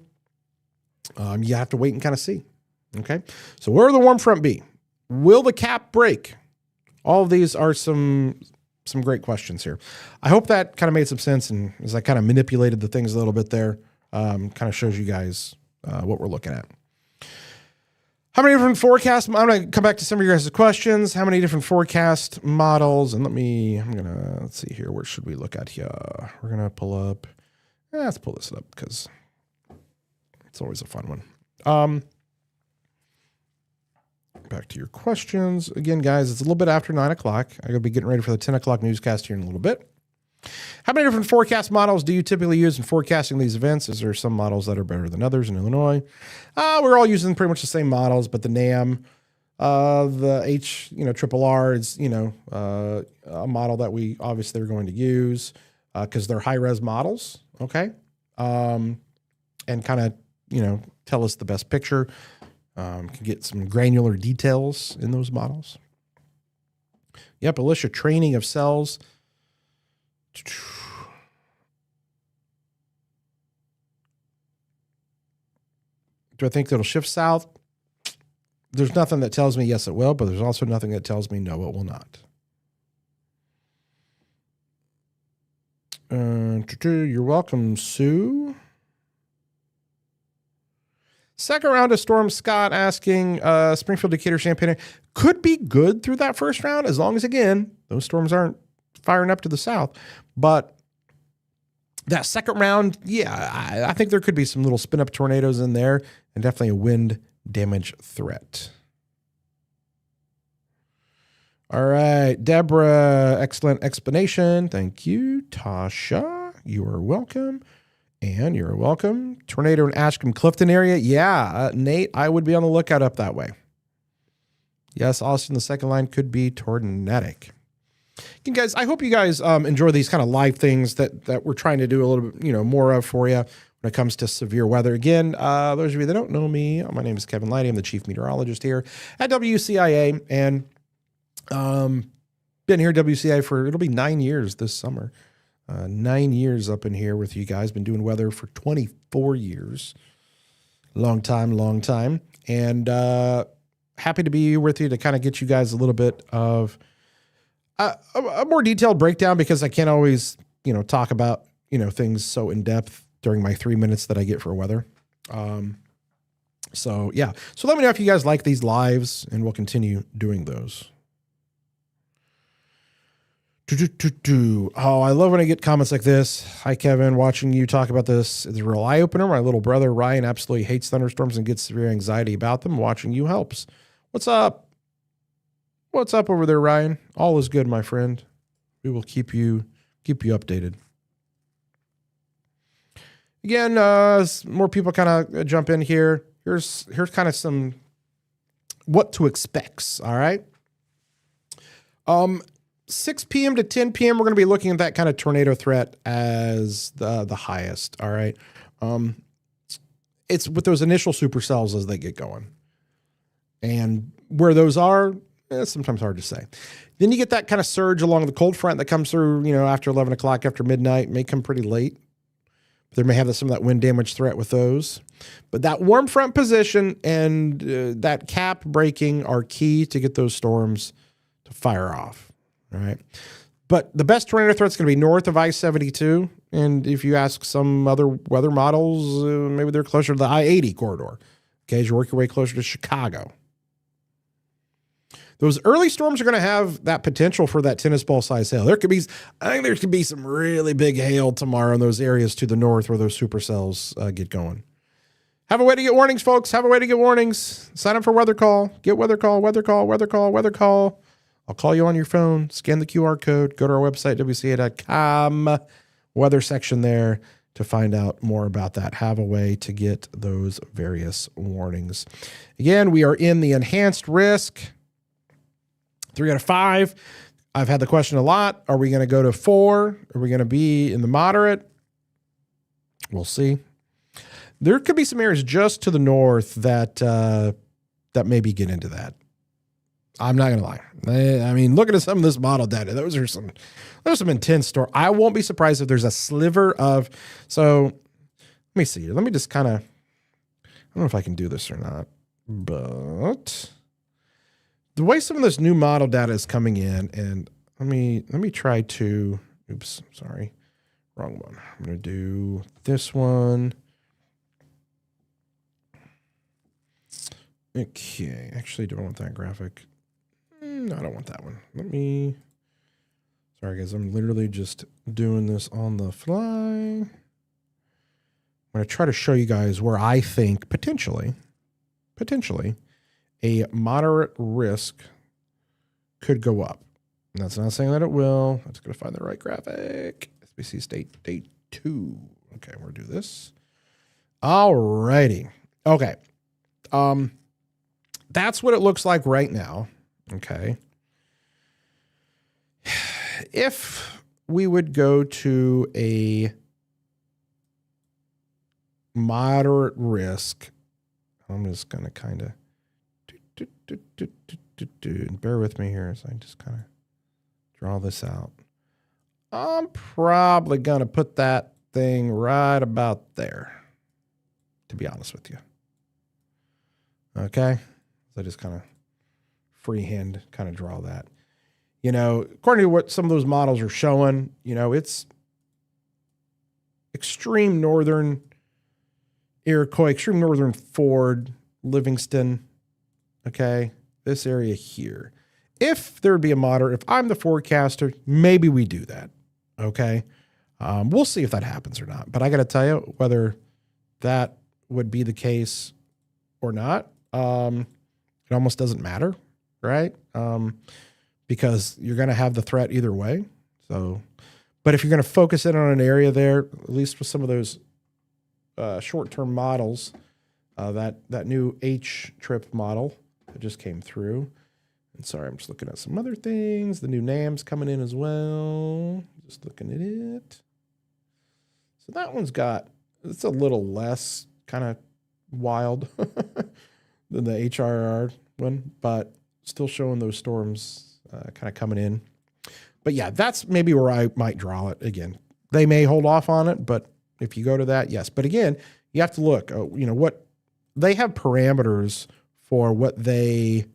you have to wait and kind of see. Okay. So where will the warm front be? Will the cap break? All of these are some great questions here. I hope that kind of made some sense. And as I kind of manipulated the things a little bit there, kind of shows you guys what we're looking at. How many different forecasts? I'm going to come back to some of your guys' questions. How many different forecast models? And let's see here. Where should we look at here? We're going to pull up. Let's pull this up because it's always a fun one. Back to your questions. Again, guys, it's a little bit after 9 o'clock. I'm going to be getting ready for the 10 o'clock newscast here in a little bit. How many different forecast models do you typically use in forecasting these events? Is there some models that are better than others in Illinois? We're all using pretty much the same models, but the NAM, the Triple R is, a model that we obviously are going to use because they're high-res models, okay? And kind of, tell us the best picture. Can get some granular details in those models. Yep, Alicia, training of cells. Do I think that'll shift south? There's nothing that tells me yes, it will, but there's also nothing that tells me no, it will not. You're welcome, Sue. Second round of Storm Scott asking Springfield, Decatur, Champaign could be good through that first round as long as, again, those storms aren't firing up to the south. But that second round, yeah, I think there could be some little spin-up tornadoes in there and definitely a wind damage threat. All right, Deborah, excellent explanation. Thank you. Tasha, you are welcome. And you're welcome. Tornado in Ashcombe, Clifton area. Yeah, Nate, I would be on the lookout up that way. Yes, Austin, the second line could be tornadic. Again, guys, I hope you guys enjoy these kind of live things that we're trying to do a little bit, more of for you when it comes to severe weather. Again, those of you that don't know me, my name is Kevin Lighty. I'm the chief meteorologist here at WCIA, and been here at WCIA for, it'll be 9 years this summer. 9 years up in here with you guys. Been doing weather for 24 years. Long time. And happy to be here with you to kind of get you guys a little bit of a more detailed breakdown, because I can't always, talk about, things so in depth during my 3 minutes that I get for weather. So let me know if you guys like these lives, and we'll continue doing those. Oh, I love when I get comments like this. Hi, Kevin. Watching you talk about this is a real eye-opener. My little brother, Ryan, absolutely hates thunderstorms and gets severe anxiety about them. Watching you helps. What's up? What's up over there, Ryan? All is good, my friend. We will keep you updated. Again, more people kind of jump in here. Here's kind of some what to expect, all right? 6 p.m. to 10 p.m., we're going to be looking at that kind of tornado threat as the highest, all right? It's with those initial supercells as they get going. And where those are, it's sometimes hard to say. Then you get that kind of surge along the cold front that comes through, after 11 o'clock, after midnight, may come pretty late. There may have some of that wind damage threat with those. But that warm front position and that cap breaking are key to get those storms to fire off. All right. But the best tornado threat is going to be north of I-72. And if you ask some other weather models, maybe they're closer to the I-80 corridor. Okay, as you work your way closer to Chicago. Those early storms are going to have that potential for that tennis ball size hail. I think there could be some really big hail tomorrow in those areas to the north where those supercells get going. Have a way to get warnings, folks. Have a way to get warnings. Sign up for weather call. Get weather call. I'll call you on your phone, scan the QR code, go to our website, WCA.com, weather section there to find out more about that. Have a way to get those various warnings. Again, we are in the enhanced risk, 3 out of 5. I've had the question a lot. Are we going to go to 4? Are we going to be in the moderate? We'll see. There could be some areas just to the north that maybe get into that. I'm not going to lie. I mean, looking at some of this model data, those are some intense storm. I won't be surprised if there's a sliver of, so let me see. Let me just kind of, I don't know if I can do this or not, but the way some of this new model data is coming in, and let me try to, oops, sorry, wrong one. I'm going to do this one. Okay, actually, do I want that graphic? No, I don't want that one. Sorry guys, I'm literally just doing this on the fly. I'm going to try to show you guys where I think potentially a moderate risk could go up. And that's not saying that it will. I'm just going to find the right graphic. SBC state date 2. Okay, we're going to do this. All righty. Okay. That's what it looks like right now. Okay. If we would go to a moderate risk, I'm just going to kind of bear with me here as I just kind of draw this out. I'm probably going to put that thing right about there, to be honest with you. Okay. So I just kind of freehand kind of draw that. According to what some of those models are showing, it's extreme northern Iroquois, extreme northern Ford, Livingston. Okay. This area here. If there would be a moderate, if I'm the forecaster, maybe we do that. Okay. We'll see if that happens or not. But I got to tell you, whether that would be the case or not, it almost doesn't matter, right? Because you're going to have the threat either way. So, but if you're going to focus in on an area there, at least with some of those short-term models, that new H-trip model that just came through. And sorry, I'm just looking at some other things. The new NAM's coming in as well. Just looking at it. So that one's it's a little less kind of wild than the HRR one, but still showing those storms kind of coming in. But yeah, that's maybe where I might draw it again. They may hold off on it, but if you go to that, yes. But again, you have to look, what they have parameters for what they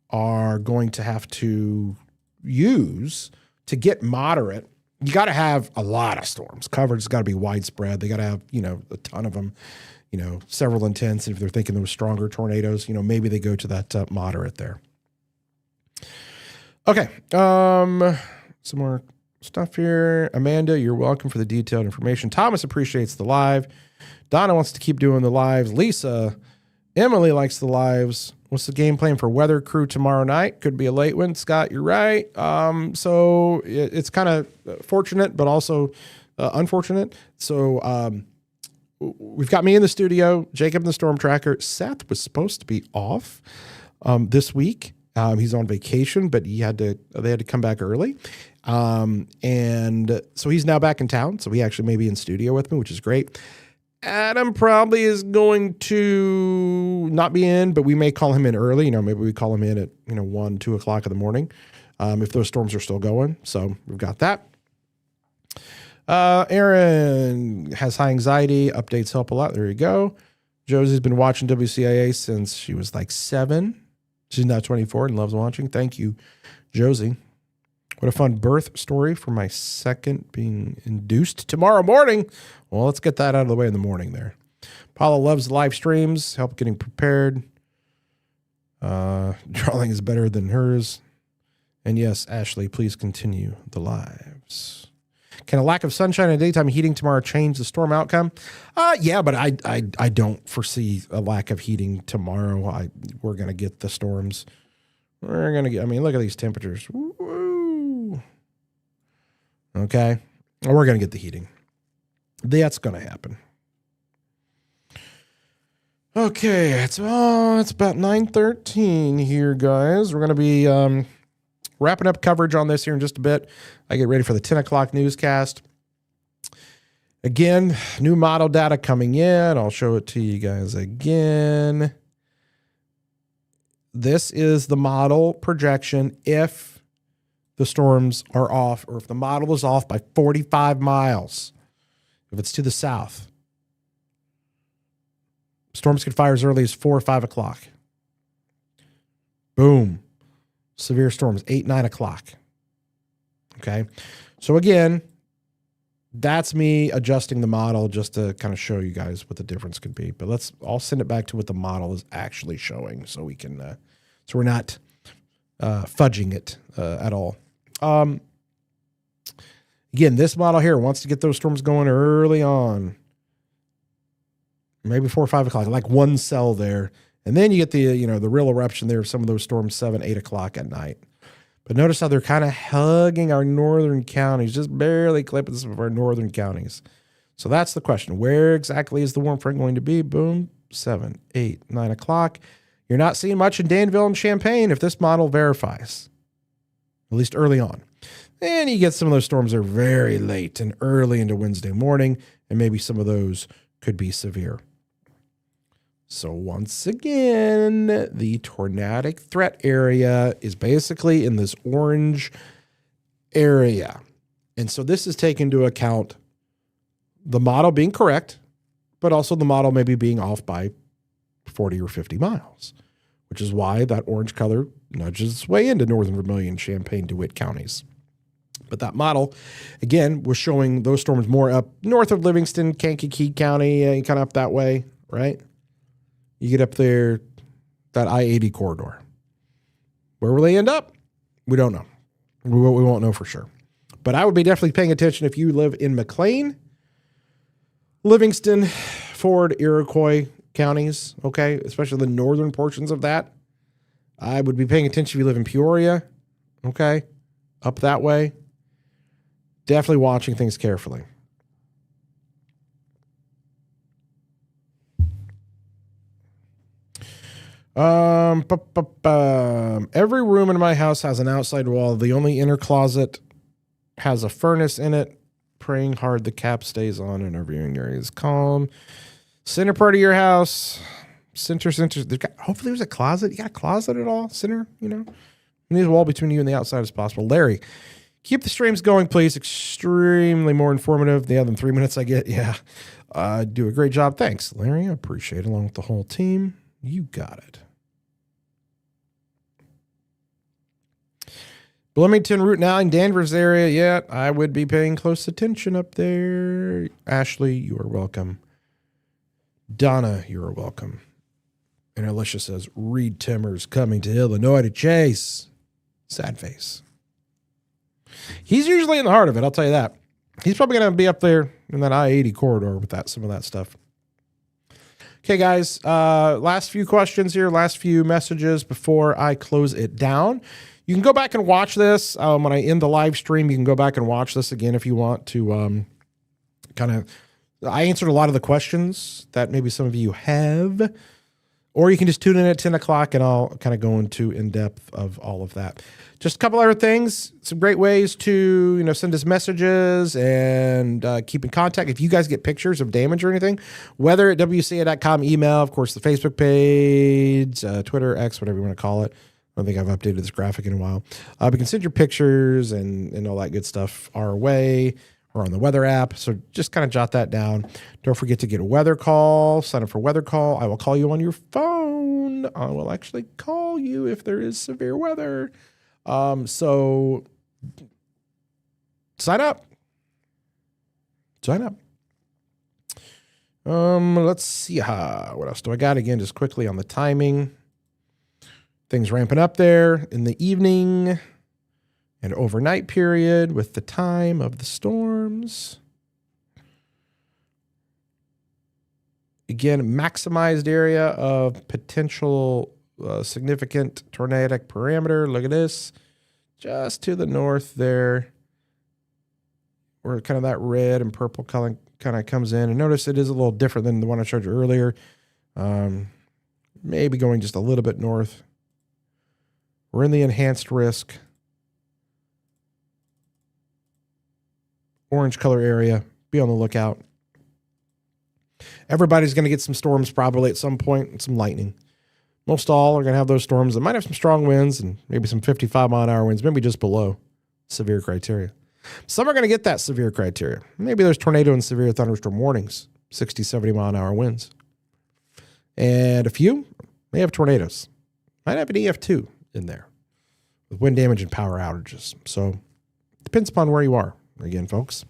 are going to have to use to get moderate. You got to have a lot of storms. Coverage got to be widespread. They got to have, a ton of them, several intense. If they're thinking those stronger tornadoes, maybe they go to that moderate there. Okay. Some more stuff here. Amanda, you're welcome for the detailed information. Thomas appreciates the live. Donna wants to keep doing the lives. Lisa, Emily likes the lives. What's the game plan for weather crew tomorrow night? Could be a late one. Scott, you're right. So it's kind of fortunate, but also unfortunate. So we've got me in the studio, Jacob in the storm tracker. Seth was supposed to be off this week. He's on vacation, but they had to come back early. And so he's now back in town. So he actually may be in studio with me, which is great. Adam probably is going to not be in, but we may call him in early. Maybe we call him in at 1, 2 o'clock in the morning if those storms are still going. So we've got that. Aaron has high anxiety. Updates help a lot. There you go. Josie's been watching WCIA since she was like 7. She's now 24 and loves watching. Thank you, Josie. What a fun birth story for my second being induced tomorrow morning. Well, let's get that out of the way in the morning there. Paula loves live streams, help getting prepared. Drawing is better than hers. And yes, Ashley, please continue the lives. Can a lack of sunshine and daytime heating tomorrow change the storm outcome? Yeah, but I don't foresee a lack of heating tomorrow. We're going to get the storms. We're going to get, look at these temperatures. Woo. Okay. We're going to get the heating. That's going to happen. Okay. It's about 9:13 here, guys. We're going to be wrapping up coverage on this here in just a bit. I get ready for the 10 o'clock newscast. Again, new model data coming in. I'll show it to you guys again. This is the model projection if the storms are off or if the model is off by 45 miles. If it's to the south. Storms could fire as early as 4 or 5 o'clock. Boom. Severe storms, 8, 9 o'clock. Okay. So again, that's me adjusting the model just to kind of show you guys what the difference could be. But I'll send it back to what the model is actually showing so we can, so we're not fudging it at all. Again, this model here wants to get those storms going early on. Maybe 4 or 5 o'clock, like one cell there. And then you get the real eruption there of some of those storms 7, 8 o'clock at night. But notice how they're kind of hugging our northern counties, just barely clipping some of our northern counties. So that's the question. Where exactly is the warm front going to be? Boom, 7, 8, 9 o'clock. You're not seeing much in Danville and Champaign if this model verifies, at least early on. And you get some of those storms that are very late and early into Wednesday morning, and maybe some of those could be severe. So once again, the tornadic threat area is basically in this orange area. And so this is taken into account the model being correct, but also the model maybe being off by 40 or 50 miles, which is why that orange color nudges its way into Northern Vermilion, Champaign, DeWitt counties. But that model, again, was showing those storms more up north of Livingston, Kankakee County, kind of up that way, right? You get up there, that I-80 corridor. Where will they end up? We don't know. We won't know for sure. But I would be definitely paying attention if you live in McLean, Livingston, Ford, Iroquois counties, okay? Especially the northern portions of that. I would be paying attention if you live in Peoria, okay? Up that way. Definitely watching things carefully. Every room in my house has an outside wall. The only inner closet has a furnace in it. Praying hard the cap stays on and our viewing area is calm. Center part of your house. Center. Hopefully there's a closet. You got a closet at all? Center, you know? You need a wall between you and the outside as possible. Larry, keep the streams going, please. Extremely more informative. The other 3 minutes I get, yeah. Do a great job. Thanks, Larry. I appreciate it, along with the whole team. You got it. Bloomington, Route 9, Danvers area. Yeah, I would be paying close attention up there. Ashley, you are welcome. Donna, you are welcome. And Alicia says, Reed Timmer's coming to Illinois to chase. Sad face. He's usually in the heart of it, I'll tell you that. He's probably going to be up there in that I-80 corridor with some of that stuff. Okay, guys, last few questions here, last few messages before I close it down. You can go back and watch this. When I end the live stream, you can go back and watch this again if you want to I answered a lot of the questions that maybe some of you have. Or you can just tune in at 10 o'clock and I'll kind of go into in-depth of all of that. Just a couple other things, some great ways to, send us messages and keep in contact. If you guys get pictures of damage or anything, weather at WCA.com, email, of course, the Facebook page, Twitter, X, whatever you want to call it. I don't think I've updated this graphic in a while. But you can send your pictures and all that good stuff our way or on the weather app. So just kind of jot that down. Don't forget to get a weather call. Sign up for weather call. I will call you on your phone. I will actually call you if there is severe weather. So sign up. Let's see. What else do I got? Again, just quickly on the timing. Things ramping up there in the evening and overnight period with the time of the storms. Again, maximized area of potential significant tornadic parameter. Look at this. Just to the north there, where kind of that red and purple color kind of comes in. And notice it is a little different than the one I showed you earlier. Maybe going just a little bit north. We're in the enhanced risk. Orange color area. Be on the lookout. Everybody's going to get some storms probably at some point and some lightning. Most all are going to have those storms that might have some strong winds and maybe some 55-mile-an-hour winds, maybe just below severe criteria. Some are going to get that severe criteria. Maybe there's tornado and severe thunderstorm warnings, 60, 70-mile-an-hour winds. And a few may have tornadoes. Might have an EF2 in there with wind damage and power outages. So depends upon where you are, again, folks.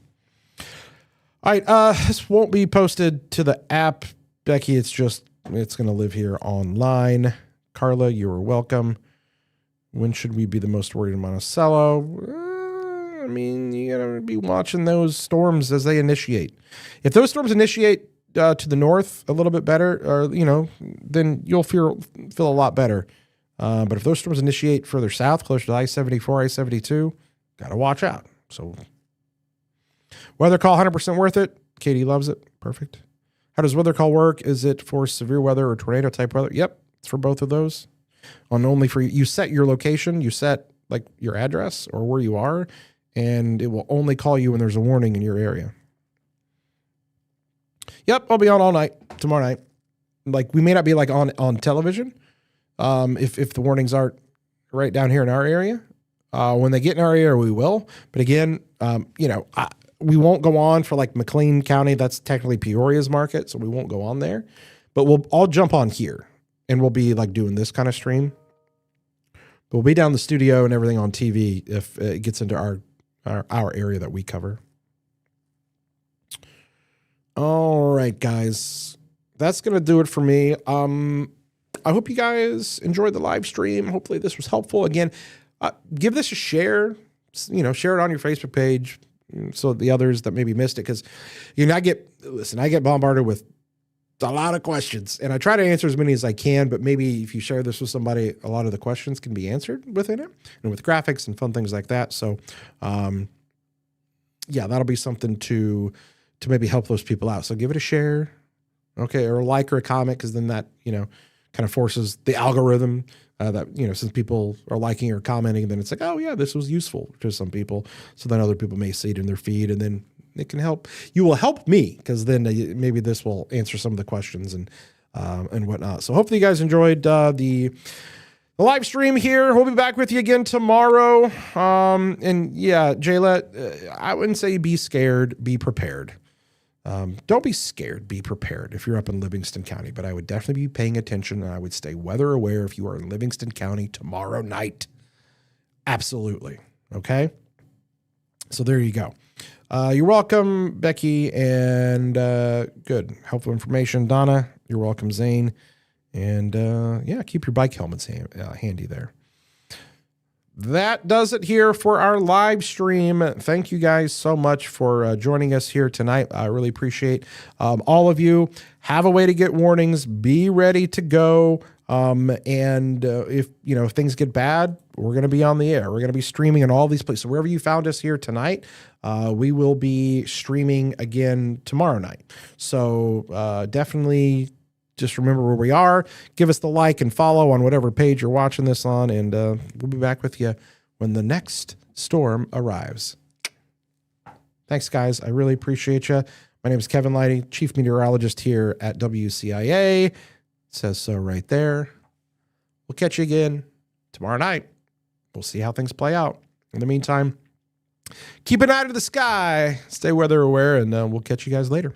All right, this won't be posted to the app, Becky. It's going to live here online. Carla, you are welcome. When should we be the most worried in Monticello? You got to be watching those storms as they initiate. If those storms initiate to the north a little bit better, or then you'll feel a lot better. But if those storms initiate further south, closer to I-74, I-72, got to watch out. So weather call, 100% worth it. Katie loves it. Perfect. How does weather call work? Is it for severe weather or tornado type weather? Yep. It's for both of those. Only for you set your location, you set like your address or where you are, and it will only call you when there's a warning in your area. Yep. I'll be on all night tomorrow night. Like we may not be like on television. If the warnings aren't right down here in our area, When they get in our area, we will. But again, we won't go on for like McLean County. That's technically Peoria's market, so we won't go on there. But I'll jump on here, and we'll be like doing this kind of stream. But we'll be down the studio and everything on TV if it gets into our area that we cover. All right, guys. That's going to do it for me. I hope you guys enjoyed the live stream. Hopefully this was helpful. Again, give this a share. Share it on your Facebook page so the others that maybe missed it. Because, I get bombarded with a lot of questions. And I try to answer as many as I can. But maybe if you share this with somebody, a lot of the questions can be answered within it. And with graphics and fun things like that. So, that'll be something to maybe help those people out. So give it a share. Okay, or a like or a comment, because then that, kind of forces the algorithm that, since people are liking or commenting, then it's like, oh, yeah, this was useful to some people. So then other people may see it in their feed, and then it can help. You will help me, because then maybe this will answer some of the questions and whatnot. So hopefully you guys enjoyed the live stream here. We'll be back with you again tomorrow. And yeah, Jaylet, I wouldn't say be scared, be prepared. Don't be scared. Be prepared if you're up in Livingston County, but I would definitely be paying attention, and I would stay weather aware if you are in Livingston County tomorrow night. Absolutely. Okay. So there you go. You're welcome, Becky, and good, helpful information. Donna, you're welcome, Zane. And keep your bike helmets handy there. That does it here for our live stream. Thank you guys so much for joining us here tonight. I really appreciate all of you. Have a way to get warnings. Be ready to go. And if things get bad, we're going to be on the air. We're going to be streaming in all these places. So wherever you found us here tonight, we will be streaming again tomorrow night. So definitely just remember where we are. Give us the like and follow on whatever page you're watching this on, and we'll be back with you when the next storm arrives. Thanks, guys. I really appreciate you. My name is Kevin Lighty, Chief Meteorologist here at WCIA. It says so right there. We'll catch you again tomorrow night. We'll see how things play out. In the meantime, keep an eye to the sky, stay weather aware, and we'll catch you guys later.